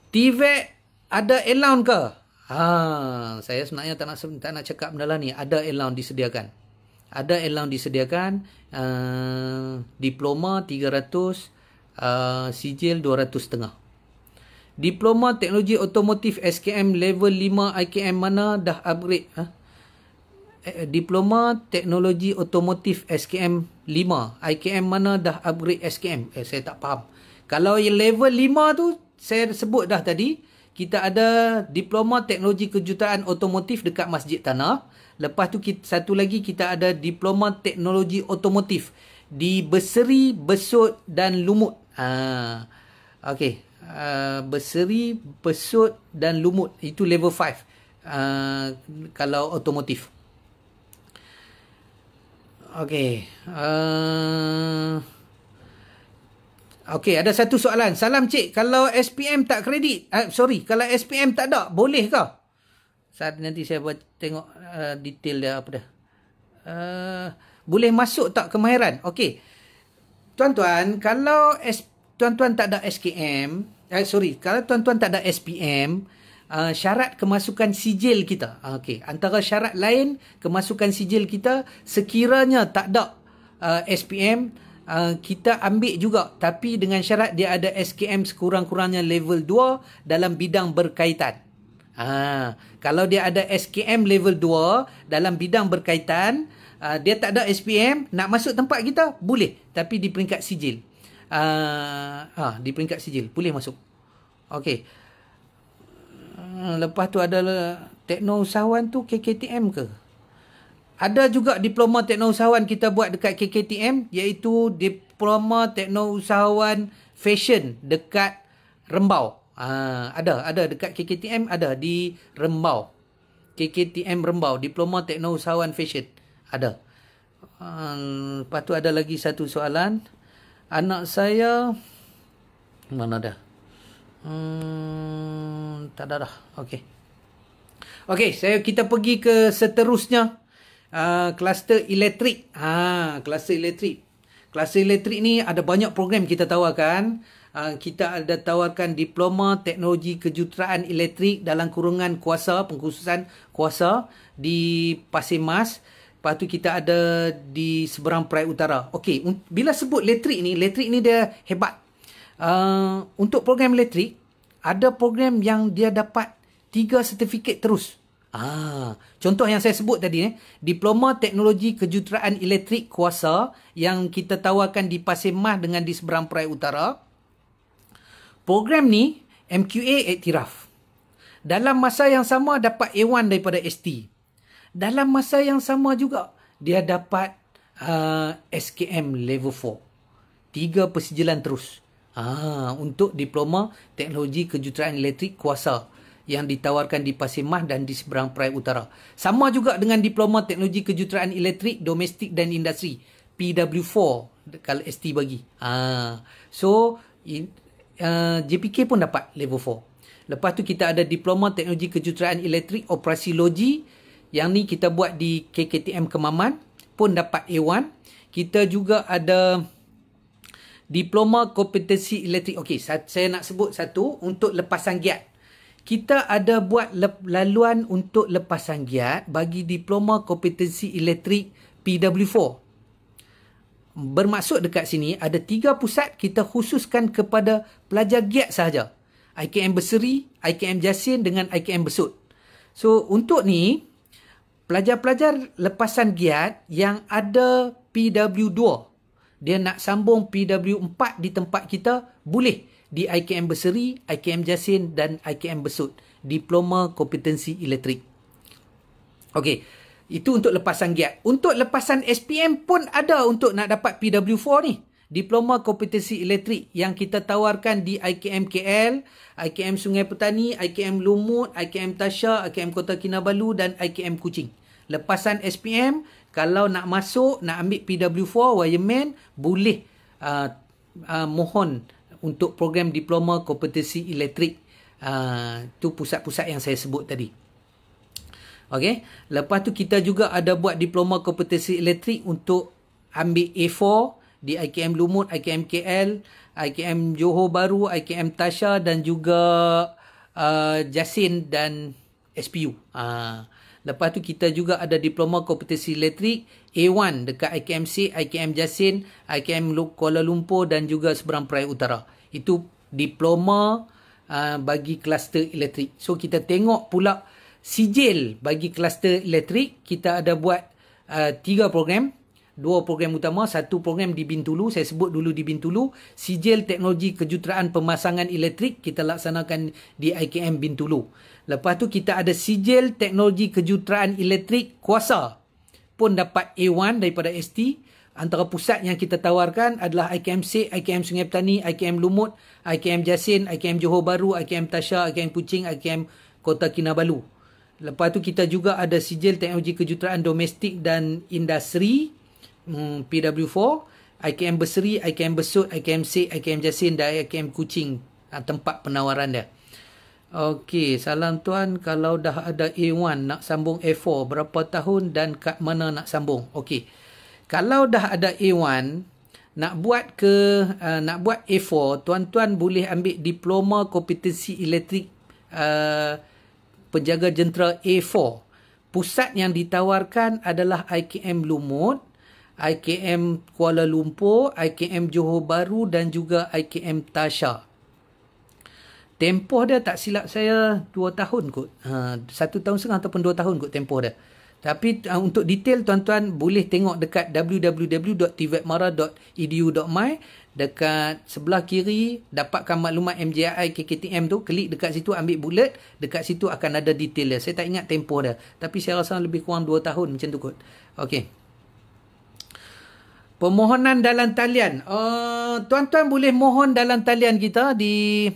TVET ada allowance ke? Saya sebenarnya tak nak cakap benda lah ni. Ada allowance disediakan. Ada allowance disediakan. Diploma 300, sijil 200.5. Diploma Teknologi Otomotif SKM level 5 IKM mana dah upgrade? Diploma Teknologi Otomotif SKM 5 IKM mana dah upgrade SKM? Saya tak faham. Kalau yang level 5 tu saya sebut dah tadi. Kita ada Diploma Teknologi Kejuruteraan Otomotif dekat Masjid Tanah. Lepas tu satu lagi kita ada Diploma Teknologi Otomotif di Berseri, Besut dan Lumut. Okey. Berseri, Besut dan Lumut. Itu level 5. Kalau otomotif. Okey. Okey, ada satu soalan. Salam cik, kalau SPM tak kredit, kalau SPM tak ada, boleh ke? Nanti saya buat tengok detail dia apa dah. Boleh masuk tak kemahiran? Okey. Tuan-tuan, kalau tuan-tuan tak ada SKM, kalau tuan-tuan tak ada SPM, syarat kemasukan sijil kita. Okey, antara syarat lain kemasukan sijil kita, sekiranya tak ada SPM, kita ambil juga, tapi dengan syarat dia ada SKM sekurang-kurangnya level 2 dalam bidang berkaitan. Kalau dia ada SKM level 2 dalam bidang berkaitan, dia tak ada SPM, nak masuk tempat kita, boleh. Tapi di peringkat sijil. Di peringkat sijil, boleh masuk. Okey. Lepas tu ada teknousahawan tu KKTM ke? Ada juga diploma teknousahawan kita buat dekat KKTM, iaitu diploma teknousahawan fashion dekat Rembau. Ada dekat KKTM, ada di Rembau. KKTM Rembau, diploma teknousahawan fashion. Ada. Lepas tu ada lagi satu soalan. Anak saya mana dah? Tak ada dah. Okey. Okey, kita pergi ke seterusnya. Kluster elektrik. Kluster elektrik. Kluster elektrik ni ada banyak program kita tawarkan. Kita ada tawarkan diploma teknologi kejuruteraan elektrik dalam kurungan kuasa, pengkhususan kuasa di Pasir Mas. Lepas tu kita ada di seberang Perai Utara. Okey, bila sebut elektrik ni dia hebat. Untuk program elektrik, ada program yang dia dapat 3 sertifikat terus. Contoh yang saya sebut tadi, diploma teknologi kejuruteraan elektrik kuasa yang kita tawarkan di Pasir Mas dengan di seberang Perai Utara. Program ni MQA iktiraf. Dalam masa yang sama dapat A1 daripada ST. Dalam masa yang sama juga dia dapat SKM level 4. 3 persijilan terus. Untuk diploma teknologi kejuruteraan elektrik kuasa yang ditawarkan di Pasir Mas dan di seberang Perai Utara. Sama juga dengan diploma teknologi kejuruteraan elektrik domestik dan industri, PW4 kalau ST bagi. JPK pun dapat level 4. Lepas tu kita ada diploma teknologi kejuruteraan elektrik operasi logi, yang ni kita buat di KKTM Kemaman, pun dapat A1. Kita juga ada diploma kompetensi elektrik. Okey, saya nak sebut satu untuk lepasan giat. Kita ada buat laluan untuk lepasan giat bagi diploma kompetensi elektrik PW4. Bermaksud dekat sini ada 3 pusat kita khususkan kepada pelajar giat sahaja. IKM Berseri, IKM Jasin dengan IKM Besut. So untuk ni, pelajar-pelajar lepasan giat yang ada PW2, dia nak sambung PW4 di tempat kita, boleh. Di IKM Berseri, IKM Jasin dan IKM Besut. Diploma kompetensi elektrik. Okey. Itu untuk lepasan giat. Untuk lepasan SPM pun ada untuk nak dapat PW4 ni. Diploma kompetensi elektrik yang kita tawarkan di IKM KL, IKM Sungai Petani, IKM Lumut, IKM Tasha, IKM Kota Kinabalu dan IKM Kuching. Lepasan SPM, kalau nak masuk, nak ambil PW4, wireman, boleh mohon untuk program diploma kompetensi elektrik. Tu pusat-pusat yang saya sebut tadi. Okey. Lepas tu kita juga ada buat diploma kompetensi elektrik untuk ambil A4 di IKM Lumut, IKM KL, IKM Johor Bahru, IKM Tasha dan juga Jasin dan SPU. Lepas tu kita juga ada diploma kompetensi elektrik A1 dekat IKM SIK, IKM Jasin, IKM Kuala Lumpur dan juga seberang Perai Utara. Itu diploma bagi kluster elektrik. So kita tengok pula sijil bagi kluster elektrik. Kita ada buat 3 program. 2 program utama, 1 program di Bintulu. Saya sebut dulu di Bintulu. Sijil teknologi kejuruteraan pemasangan elektrik kita laksanakan di IKM Bintulu. Lepas tu kita ada sijil teknologi kejuruteraan elektrik kuasa. Pun dapat A1 daripada ST. Antara pusat yang kita tawarkan adalah IKM SIK, IKM Sungai Petani, IKM Lumut, IKM Jasin, IKM Johor Bahru, IKM Tasha, IKM Kuching, IKM Kota Kinabalu. Lepas tu kita juga ada sijil teknologi kejuruteraan domestik dan industri, PW4, IKM Berseri, IKM Besut, IKM SIK, IKM Jasin dan IKM Kuching, tempat penawaran dia. Okey, salam tuan, kalau dah ada A1 nak sambung A4 berapa tahun dan kat mana nak sambung? Okey. Kalau dah ada A1 nak buat A4, tuan-tuan boleh ambil diploma kompetensi elektrik penjaga jentera A4. Pusat yang ditawarkan adalah IKM Lumut, IKM Kuala Lumpur, IKM Johor Bahru dan juga IKM Tasha. Tempoh dia tak silap saya 2 tahun kot. 1 tahun setengah ataupun 2 tahun kot tempoh dia. Tapi untuk detail tuan-tuan boleh tengok dekat www.tvetmara.edu.my. Dekat sebelah kiri dapatkan maklumat MJI KKTM tu. Klik dekat situ, ambil bulat. Dekat situ akan ada detail dia. Saya tak ingat tempoh dia. Tapi saya rasa lebih kurang 2 tahun macam tu kot. Okey. Permohonan dalam talian. Tuan-tuan boleh mohon dalam talian kita di...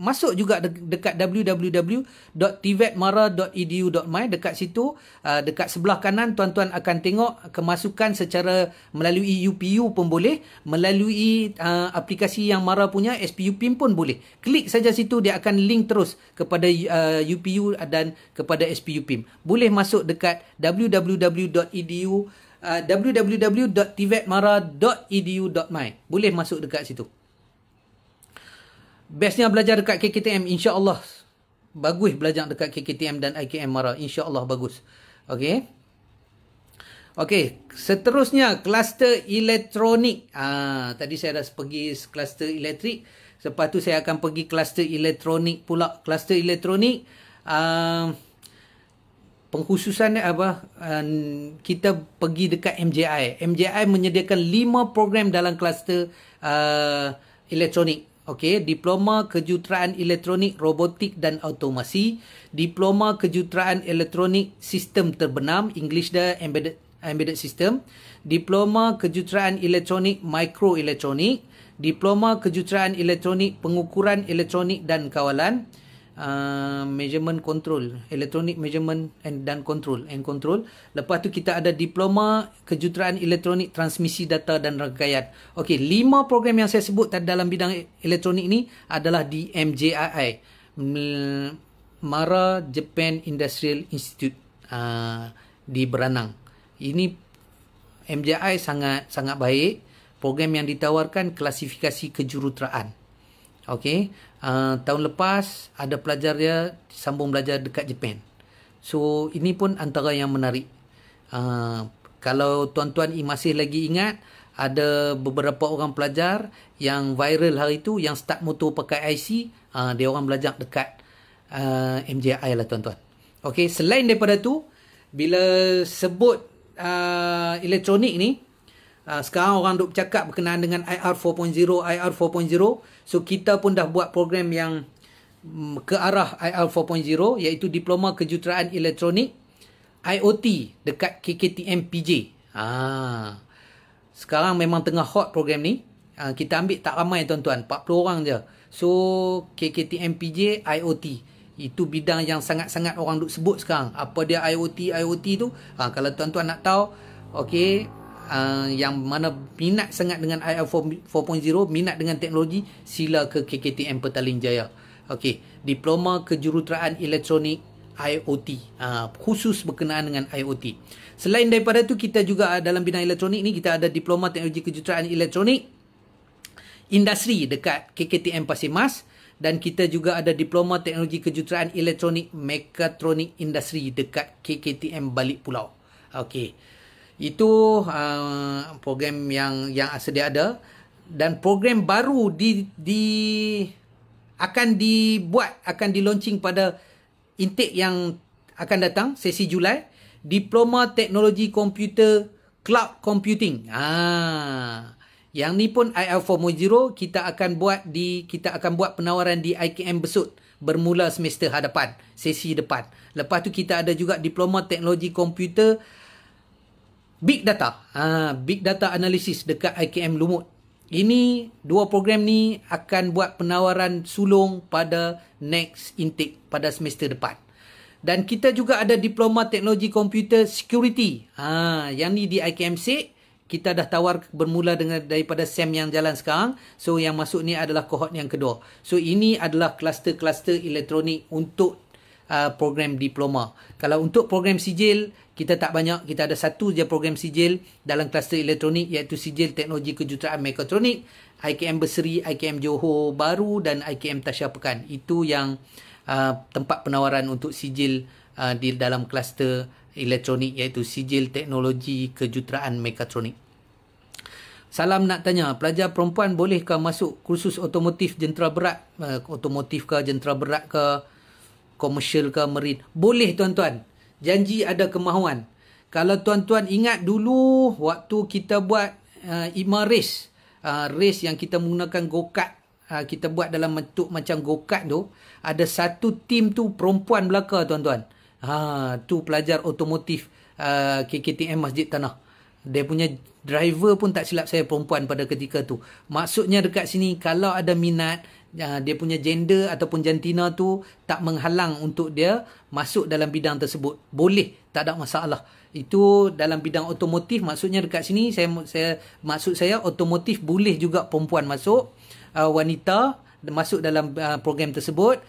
masuk juga dekat www.tvetmara.edu.my. Dekat situ, dekat sebelah kanan, tuan-tuan akan tengok kemasukan secara melalui UPU pun boleh, melalui aplikasi yang Mara punya, SPUPIM pun boleh. Klik saja situ, dia akan link terus kepada UPU dan kepada SPUPIM. Boleh masuk dekat www.tvetmara.edu.my. Boleh masuk dekat situ. Bestnya belajar dekat KKTM, insya-Allah bagus belajar dekat KKTM dan IKM Mara, insya-Allah bagus. Okey. Okey, seterusnya kluster elektronik. Tadi saya dah pergi kluster elektrik, lepas tu saya akan pergi kluster elektronik pula. Kluster elektronik pengkhususan apa? Kita pergi dekat MJI. MJI menyediakan 5 program dalam kluster elektronik. Okey, Diploma Kejuruteraan Elektronik, Robotik dan Automasi, Diploma Kejuruteraan Elektronik Sistem Terbenam, English dia Embedded System, Diploma Kejuruteraan Elektronik Mikroelektronik, Diploma Kejuruteraan Elektronik Pengukuran Elektronik dan Kawalan, Measurement Control, Electronic Measurement dan Control. Lepas tu kita ada Diploma Kejuruteraan Elektronik Transmisi Data dan Rangkaian. Okey, 5 program yang saya sebut dalam bidang elektronik ni adalah di MJII, Mara Japan Industrial Institute, di Beranang. Ini MJI sangat baik. Program yang ditawarkan klasifikasi kejuruteraan. Okey, tahun lepas ada pelajar dia sambung belajar dekat Japan. So ini pun antara yang menarik. Kalau tuan-tuan masih lagi ingat, ada beberapa orang pelajar yang viral hari tu yang start motor pakai IC, dia orang belajar dekat MJI lah tuan-tuan. Okey, selain daripada tu, bila sebut elektronik ni, sekarang orang duk bercakap berkenaan dengan IR 4.0, IR 4.0. So kita pun dah buat program yang ke arah IR 4.0, iaitu Diploma Kejuruteraan Elektronik IoT dekat KKTM PJ. Sekarang memang tengah hot program ni. Kita ambil tak ramai tuan-tuan, 40 orang je. So KKTM PJ IoT, itu bidang yang sangat-sangat orang duk sebut sekarang. Apa dia IoT tu? Kalau tuan-tuan nak tahu, okey, yang mana minat sangat dengan IR 4.0, minat dengan teknologi, sila ke KKTM Petaling Jaya. Okey, Diploma Kejuruteraan Elektronik IoT, khusus berkenaan dengan IoT. Selain daripada tu, kita juga dalam bidang elektronik ni, kita ada Diploma Teknologi Kejuruteraan Elektronik Industri dekat KKTM Pasir Mas, dan kita juga ada Diploma Teknologi Kejuruteraan Elektronik Mekatronik Industri dekat KKTM Balik Pulau. Okey. Itu program yang sedia ada, dan program baru akan dibuat, akan di-launching pada intake yang akan datang, sesi Julai. Diploma Teknologi Komputer Cloud Computing. Yang ni pun IR 4.0, kita akan buat penawaran di IKM Besut bermula semester hadapan, sesi depan. Lepas tu kita ada juga Diploma Teknologi Komputer Big Data, Big Data Analysis dekat IKM Lumut. Ini 2 program ni akan buat penawaran sulung pada next intake pada semester depan. Dan kita juga ada Diploma Teknologi Komputer Security. Yang ni di IKM SIG. Kita dah tawar bermula daripada SEM yang jalan sekarang. So yang masuk ni adalah kohort yang kedua. So ini adalah kluster-kluster elektronik untuk program diploma. Kalau untuk program sijil, kita tak banyak. Kita ada satu je program sijil dalam kluster elektronik, iaitu Sijil Teknologi Kejuruteraan Mekatronik, IKM Berseri, IKM Johor Baru dan IKM Tasha Pekan. Itu yang tempat penawaran untuk sijil di dalam kluster elektronik, iaitu Sijil Teknologi Kejuruteraan Mekatronik. Salam nak tanya, pelajar perempuan bolehkah masuk kursus otomotif jentera berat? Otomotif ke, jentera berat ke, komersial ke, marine? Boleh tuan-tuan. Janji ada kemahuan. Kalau tuan-tuan ingat dulu waktu kita buat IMA race. Race yang kita menggunakan go-kart. Kita buat dalam bentuk macam go-kart tu. Ada satu tim tu perempuan belaka tuan-tuan. Tu pelajar otomotif KKTM Masjid Tanah. Dia punya driver pun tak silap saya perempuan pada ketika tu. Maksudnya dekat sini kalau ada minat, dia punya gender ataupun jantina tu tak menghalang untuk dia masuk dalam bidang tersebut. Boleh, tak ada masalah. Itu dalam bidang otomotif, maksudnya dekat sini maksud saya otomotif boleh juga perempuan masuk, wanita masuk dalam program tersebut.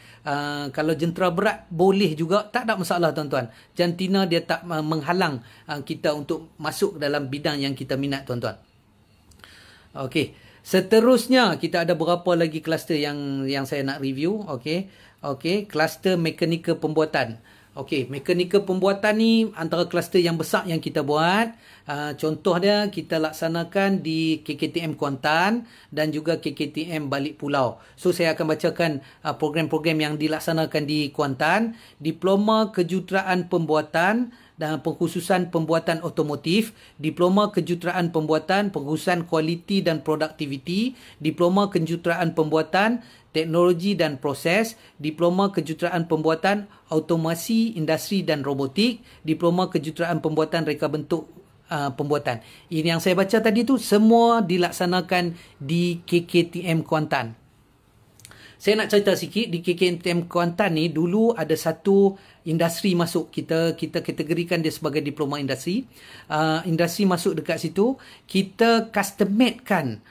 Kalau jentera berat boleh juga, tak ada masalah tuan-tuan. Jantina dia tak menghalang kita untuk masuk dalam bidang yang kita minat tuan-tuan. Okey, seterusnya kita ada berapa lagi kluster yang saya nak review. Okey, kluster mekanikal pembuatan. Okey, mekanikal pembuatan ni antara kluster yang besar yang kita buat. Contoh dia kita laksanakan di KKTM Kuantan dan juga KKTM Balik Pulau. So saya akan bacakan program-program yang dilaksanakan di Kuantan. Diploma Kejuruteraan Pembuatan dan Pengkhususan Pembuatan Otomotif, Diploma Kejuruteraan Pembuatan, Pengkhususan Kualiti dan Produktiviti, Diploma Kejuruteraan Pembuatan, Teknologi dan Proses, Diploma Kejuruteraan Pembuatan Automasi, Industri dan Robotik, Diploma Kejuruteraan Pembuatan Reka Bentuk Pembuatan. Ini yang saya baca tadi tu semua dilaksanakan di KKTM Kuantan. Saya nak cerita sikit, di KKTM Kuantan ni dulu ada satu industri masuk. Kita kategorikan dia sebagai diploma industri. Industri masuk dekat situ, kita custom-madekan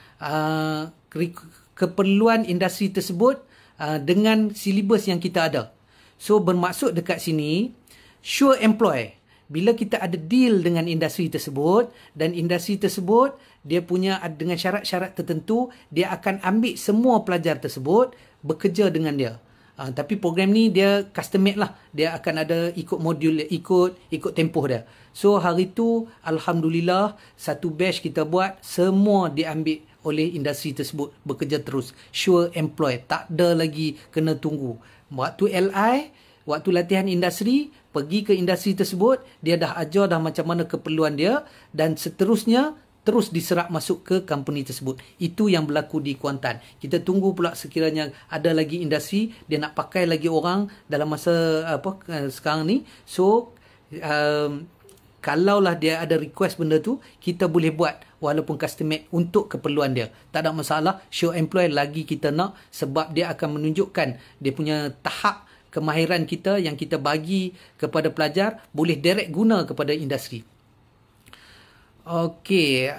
keperluan industri tersebut dengan silibus yang kita ada. So bermaksud dekat sini, sure employ. Bila kita ada deal dengan industri tersebut dan industri tersebut dia punya dengan syarat-syarat tertentu, dia akan ambil semua pelajar tersebut bekerja dengan dia. Tapi program ni dia custom made lah. Dia akan ada ikut modul, ikut tempoh dia. So hari tu alhamdulillah satu batch kita buat semua diambil oleh industri tersebut, bekerja terus. Sure employ, tak ada lagi kena tunggu. Waktu LI, waktu latihan industri, pergi ke industri tersebut, dia dah ajar dah macam mana keperluan dia dan seterusnya terus diserap masuk ke company tersebut. Itu yang berlaku di Kuantan. Kita tunggu pula sekiranya ada lagi industri, dia nak pakai lagi orang dalam masa sekarang ni. So, kalaulah dia ada request benda tu, kita boleh buat walaupun custom made untuk keperluan dia. Tak ada masalah. Show employ lagi kita nak sebab dia akan menunjukkan dia punya tahap kemahiran kita yang kita bagi kepada pelajar boleh direct guna kepada industri. Okey,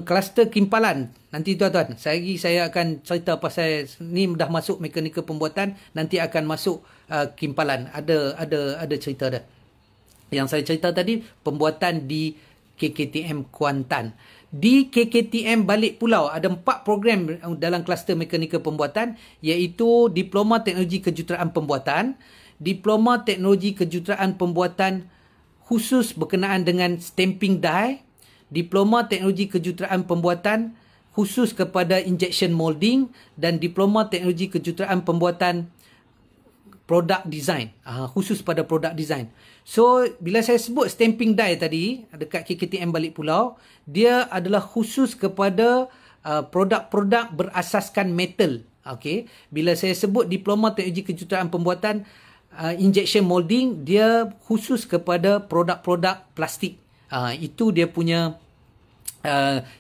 kluster kimpalan. Nanti tuan-tuan, saya akan cerita pasal ni dah masuk mekanikal pembuatan, nanti akan masuk kimpalan. Ada cerita dah. Yang saya cerita tadi pembuatan di KKTM Kuantan. Di KKTM Balik Pulau ada 4 program dalam kluster mekanikal pembuatan, iaitu Diploma Teknologi Kejuruteraan Pembuatan, Diploma Teknologi Kejuruteraan Pembuatan khusus berkenaan dengan stamping die, Diploma Teknologi Kejuruteraan Pembuatan khusus kepada injection molding dan Diploma Teknologi Kejuruteraan Pembuatan product design, khusus pada product design. So, bila saya sebut stamping die tadi dekat KKTM Balik Pulau, dia adalah khusus kepada produk-produk berasaskan metal. Okey, bila saya sebut Diploma Teknologi Kejuruteraan Pembuatan injection molding, dia khusus kepada produk-produk plastik. Itu dia punya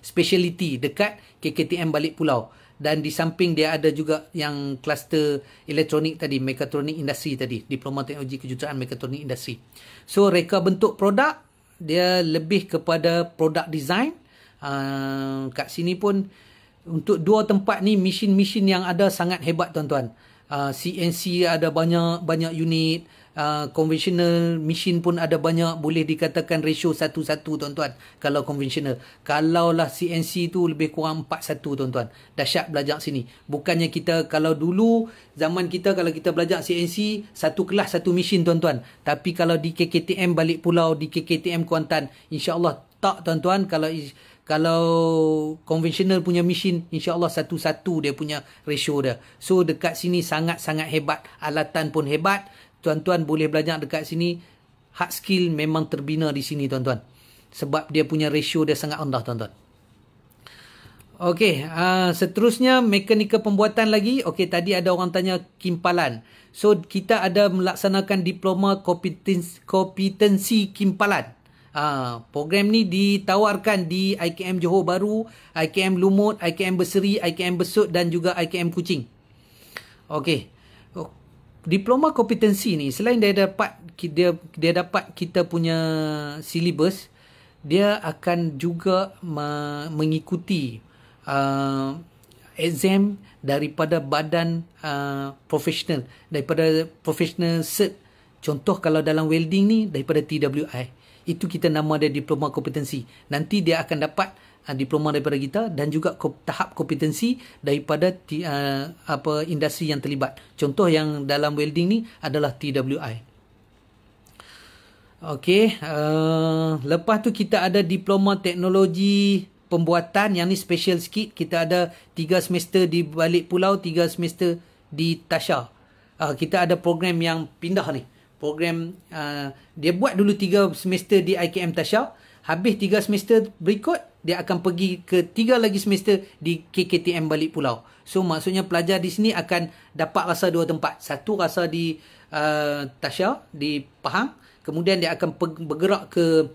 speciality dekat KKTM Balik Pulau. Dan di samping dia ada juga yang kluster elektronik tadi, mekatronik industri tadi, Diploma Teknologi Kejuruteraan Mekatronik Industri. So reka bentuk produk dia lebih kepada product design. Kat sini pun untuk 2 tempat ni mesin-mesin yang ada sangat hebat tuan-tuan. CNC ada banyak unit, conventional machine pun ada banyak, boleh dikatakan ratio 1:1 tuan-tuan kalau conventional. Kalaulah CNC tu lebih kurang 4:1 tuan-tuan. Dahsyat belajar sini. Bukannya kita kalau dulu zaman kita kalau kita belajar CNC satu kelas satu mesin tuan-tuan. Tapi kalau di KKTM Balik Pulau, di KKTM Kuantan, insya-Allah tak tuan-tuan. Kalau konvensional punya mesin, insya-Allah 1:1 dia punya ratio dia. So dekat sini sangat-sangat hebat. Alatan pun hebat. Tuan-tuan boleh belajar dekat sini. Hard skill memang terbina di sini tuan-tuan. Sebab dia punya ratio dia sangat rendah tuan-tuan. Okey, seterusnya mekanikal pembuatan lagi. Okey, tadi ada orang tanya kimpalan. So kita ada melaksanakan diploma kompetensi kimpalan. Program ni ditawarkan di IKM Johor Bahru, IKM Lumut, IKM Berseri, IKM Besut dan juga IKM Kuching. Okey. Diploma kompetensi ni selain dia dapat kita punya silibus, dia akan juga mengikuti exam daripada badan profesional, daripada professional cert. Contoh kalau dalam welding ni daripada TWI. Itu kita nama dia diploma kompetensi. Nanti dia akan dapat diploma daripada kita dan juga tahap kompetensi daripada industri yang terlibat. Contoh yang dalam welding ni adalah TWI. Okey, lepas tu kita ada diploma teknologi pembuatan, yang ni special sikit. Kita ada 3 semester di balik pulau, 3 semester di Tasha. Kita ada program yang pindah ni. Program dia buat dulu 3 semester di IKM Tasha, habis 3 semester berikut dia akan pergi ke 3 lagi semester di KKTM balik pulau. So maksudnya pelajar di sini akan dapat rasa 2 tempat. Satu rasa di Tasha di Pahang, kemudian dia akan bergerak ke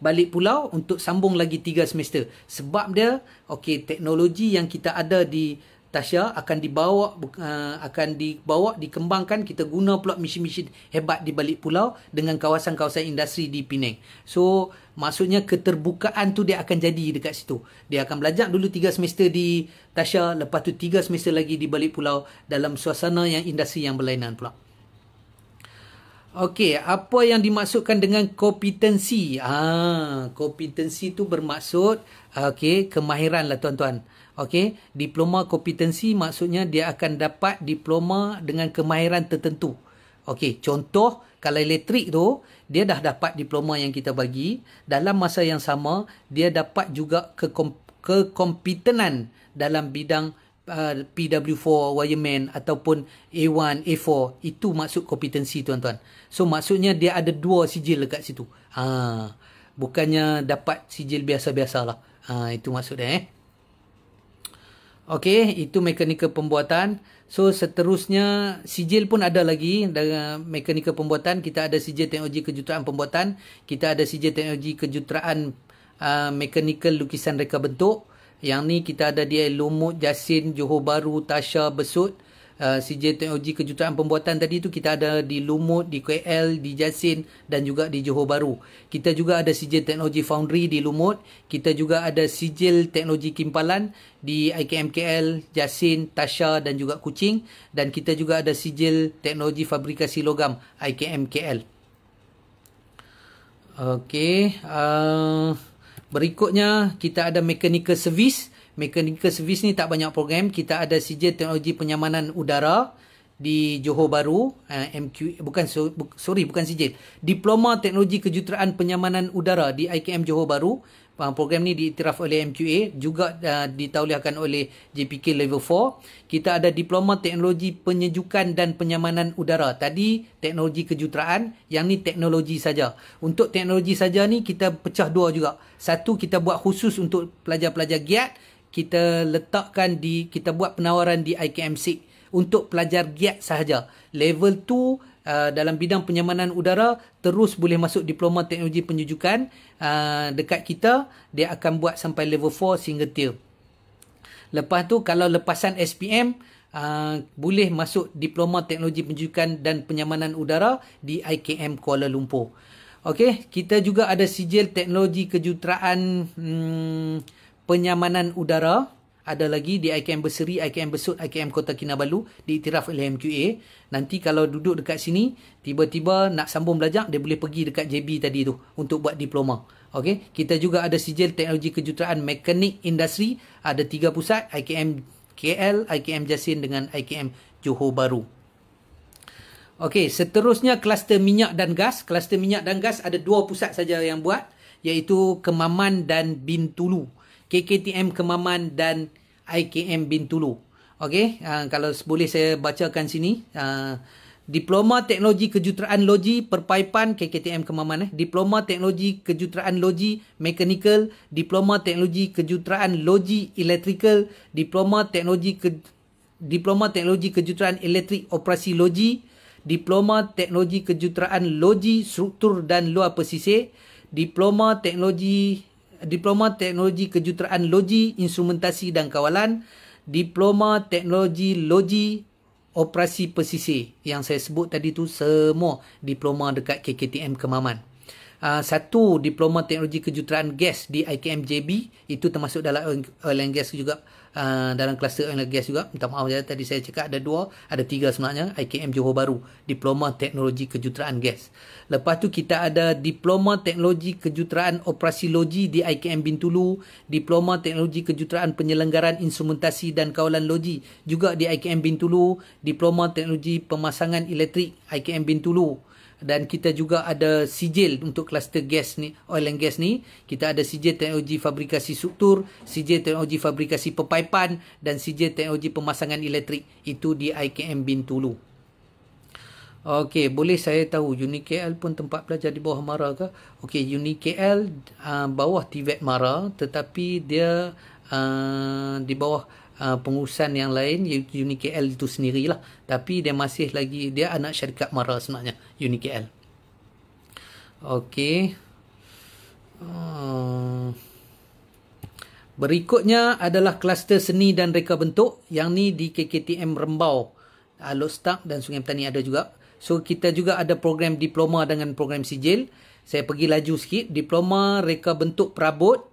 balik pulau untuk sambung lagi 3 semester. Sebab dia, okey, teknologi yang kita ada di Tasha akan dibawa, dikembangkan. Kita guna pula mesin-mesin hebat di balik pulau dengan kawasan-kawasan industri di Penang. So, maksudnya keterbukaan tu dia akan jadi dekat situ. Dia akan belajar dulu 3 semester di Tasha, lepas tu 3 semester lagi di balik pulau dalam suasana yang industri yang berlainan pula. Okey, apa yang dimaksudkan dengan kompetensi? Kompetensi tu bermaksud kemahiran lah tuan-tuan. Okey, diploma kompetensi maksudnya dia akan dapat diploma dengan kemahiran tertentu. Okey, contoh kalau elektrik tu dia dah dapat diploma yang kita bagi, dalam masa yang sama dia dapat juga kekompetenan dalam bidang PW4, wireman ataupun A1, A4. Itu maksud kompetensi tuan-tuan. So maksudnya dia ada 2 sijil dekat situ. Bukannya dapat sijil biasa-biasa lah. Itu maksud dia. Okey, itu mekanikal pembuatan. So seterusnya sijil pun ada lagi. Dalam mekanikal pembuatan kita ada sijil teknologi kejuruteraan pembuatan, kita ada sijil teknologi kejuruteraan mekanikal lukisan reka bentuk. Yang ni kita ada di Lumut, Jasin, Johor Bahru, Tasha, Besut. Sijil teknologi kejuruteraan pembuatan tadi tu kita ada di Lumut, di KL, di Jasin dan juga di Johor Bahru. Kita juga ada sijil teknologi foundry di Lumut. Kita juga ada sijil teknologi kimpalan di IKM KL, Jasin, Tasha dan juga Kuching. Dan kita juga ada sijil teknologi fabrikasi logam IKM KL. Okey, berikutnya kita ada mechanical service. Mechanical service ni tak banyak program. Kita ada sijil teknologi penyamanan udara di Johor Bahru, bukan sijil. Diploma teknologi kejuruteraan penyamanan udara di IKM Johor Bahru. Program ni diiktiraf oleh MQA, juga ditauliahkan oleh JPK Level 4. Kita ada diploma teknologi penyejukan dan penyamanan udara. Tadi teknologi kejuruteraan, yang ni teknologi saja. Untuk teknologi saja ni kita pecah 2 juga. Satu kita buat khusus untuk pelajar-pelajar GIAT. Kita buat penawaran di IKM SIG untuk pelajar GIAT sahaja. Level 2 dalam bidang penyamanan udara terus boleh masuk diploma teknologi penyejukan dekat kita. Dia akan buat sampai level 4 single tier. Lepas tu kalau lepasan SPM boleh masuk diploma teknologi penyejukan dan penyamanan udara di IKM Kuala Lumpur. Okey, kita juga ada sijil teknologi kejuruteraan penyamanan udara. Ada lagi di IKM Berseri, IKM Besut, IKM Kota Kinabalu, diiktiraf oleh MQA. Nanti kalau duduk dekat sini, tiba-tiba nak sambung belajar, dia boleh pergi dekat JB tadi tu untuk buat diploma. Okey, kita juga ada sijil teknologi kejuruteraan mekanik industri. Ada 3 pusat, IKM KL, IKM Jasin dengan IKM Johor Bahru. Okey, seterusnya kluster minyak dan gas. Kluster minyak dan gas ada 2 pusat saja yang buat. iaitu Kemaman dan Bintulu. KKTM Kemaman dan IKM Bintulu. Okey, kalau boleh saya bacakan sini. Diploma Teknologi Kejuruteraan Logi Perpaipan KKTM Kemaman. Diploma Teknologi Kejuruteraan Logi Mechanical. Diploma Teknologi Kejuruteraan Logi Electrical. Diploma Teknologi Kejuruteraan Elektrik Operasi Logi. Diploma Teknologi Kejuruteraan Logi Struktur dan Luar Pesisir. Diploma Teknologi Kejuruteraan Logi Instrumentasi dan Kawalan. Diploma Teknologi Logi Operasi Pesisir. Yang saya sebut tadi tu semua diploma dekat KKTM Kemaman. Satu diploma teknologi kejuruteraan gas di IKM JB, itu termasuk dalam oil and gas juga, dalam kluster oil and gas juga. Minta maaf ya, tadi saya cakap ada tiga sebenarnya. IKM Johor Bahru, diploma teknologi kejuruteraan gas. Lepas tu kita ada diploma teknologi kejuruteraan operasi logi di IKM Bintulu, diploma teknologi kejuruteraan penyelenggaraan instrumentasi dan kawalan logi juga di IKM Bintulu, diploma teknologi pemasangan elektrik IKM Bintulu. Dan kita juga ada sijil untuk kluster gas ni, oil and gas ni. Kita ada sijil teknologi fabrikasi struktur, sijil teknologi fabrikasi pepaipan dan sijil teknologi pemasangan elektrik. Itu di IKM Bintulu. Okey, boleh saya tahu Uni KL pun tempat belajar di bawah MARA ke? Okey, Uni KL bawah TVET MARA, tetapi dia di bawah pengurusan yang lain, Uni KL itu sendirilah. Tapi dia masih lagi, dia anak syarikat MARA sebenarnya, Uni KL. Okey. Berikutnya adalah kluster seni dan reka bentuk. Yang ni di KKTM Rembau, Alok Stak dan Sungai Petani ada juga. So kita juga ada program diploma dengan program sijil. Saya pergi laju sikit. Diploma reka bentuk perabot,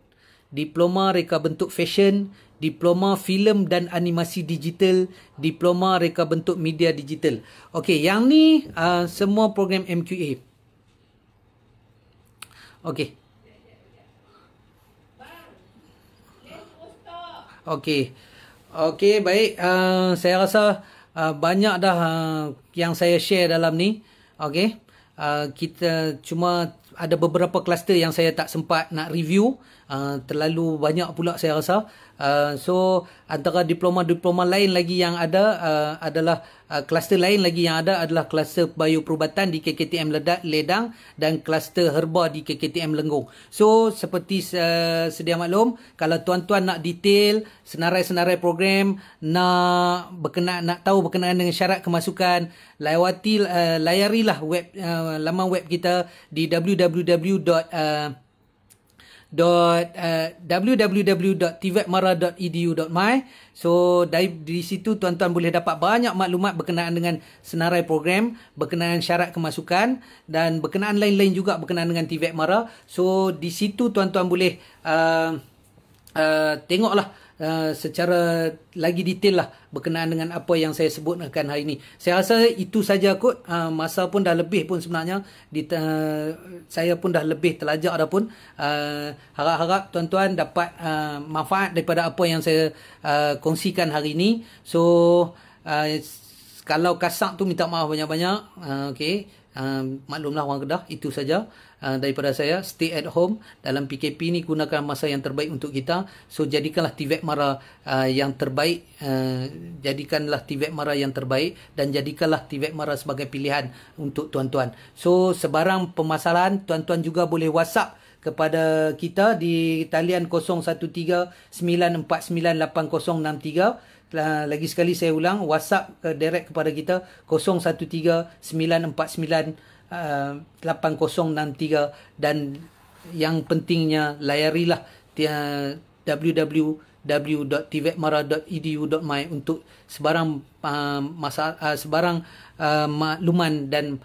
diploma reka bentuk fashion, diploma filem dan animasi digital, diploma reka bentuk media digital. Okey, yang ni semua program MQA. Okey. Okey. Okey, baik. Saya rasa banyak dah yang saya share dalam ni. Okey. Kita cuma ada beberapa kluster yang saya tak sempat nak review. Terlalu banyak pula saya rasa. So antara diploma-diploma lain lagi yang ada adalah kluster lain lagi yang ada adalah kluster bioperubatan di KKTM Ledang dan kluster herba di KKTM Lenggong. So seperti sedia maklum, kalau tuan-tuan nak detail senarai-senarai program, nak tahu berkenaan dengan syarat kemasukan, layarilah laman web kita di www.tvetmara.edu.my. So di situ tuan-tuan boleh dapat banyak maklumat berkenaan dengan senarai program, berkenaan syarat kemasukan dan berkenaan lain-lain juga berkenaan dengan TVET MARA. So di situ tuan-tuan boleh tengoklah secara lagi detail lah berkenaan dengan apa yang saya sebutkan hari ini. Saya rasa itu saja kot. Masa pun dah lebih pun sebenarnya. Saya pun dah lebih terlajak dah pun. Harap-harap tuan-tuan dapat manfaat daripada apa yang saya kongsikan hari ini. So kalau kasar tu minta maaf banyak-banyak. Okay. Maklumlah orang Kedah. Itu saja daripada saya. Stay at home. Dalam PKP ni gunakan masa yang terbaik untuk kita. So jadikanlah TVET MARA yang terbaik. Jadikanlah TVET MARA yang terbaik. Dan jadikanlah TVET MARA sebagai pilihan untuk tuan-tuan. So sebarang permasalahan, tuan-tuan juga boleh WhatsApp kepada kita di talian 0139498063. Lagi sekali saya ulang, WhatsApp direct kepada kita 0139498063. Dan yang pentingnya layarilah www.tvetmara.edu.my untuk sebarang makluman dan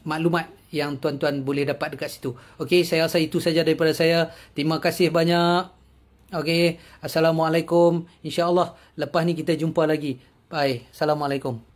maklumat yang tuan-tuan boleh dapat dekat situ. Okey, saya rasa itu saja daripada saya. Terima kasih banyak. Okey, Assalamualaikum. InsyaAllah lepas ni kita jumpa lagi. Bye. Assalamualaikum.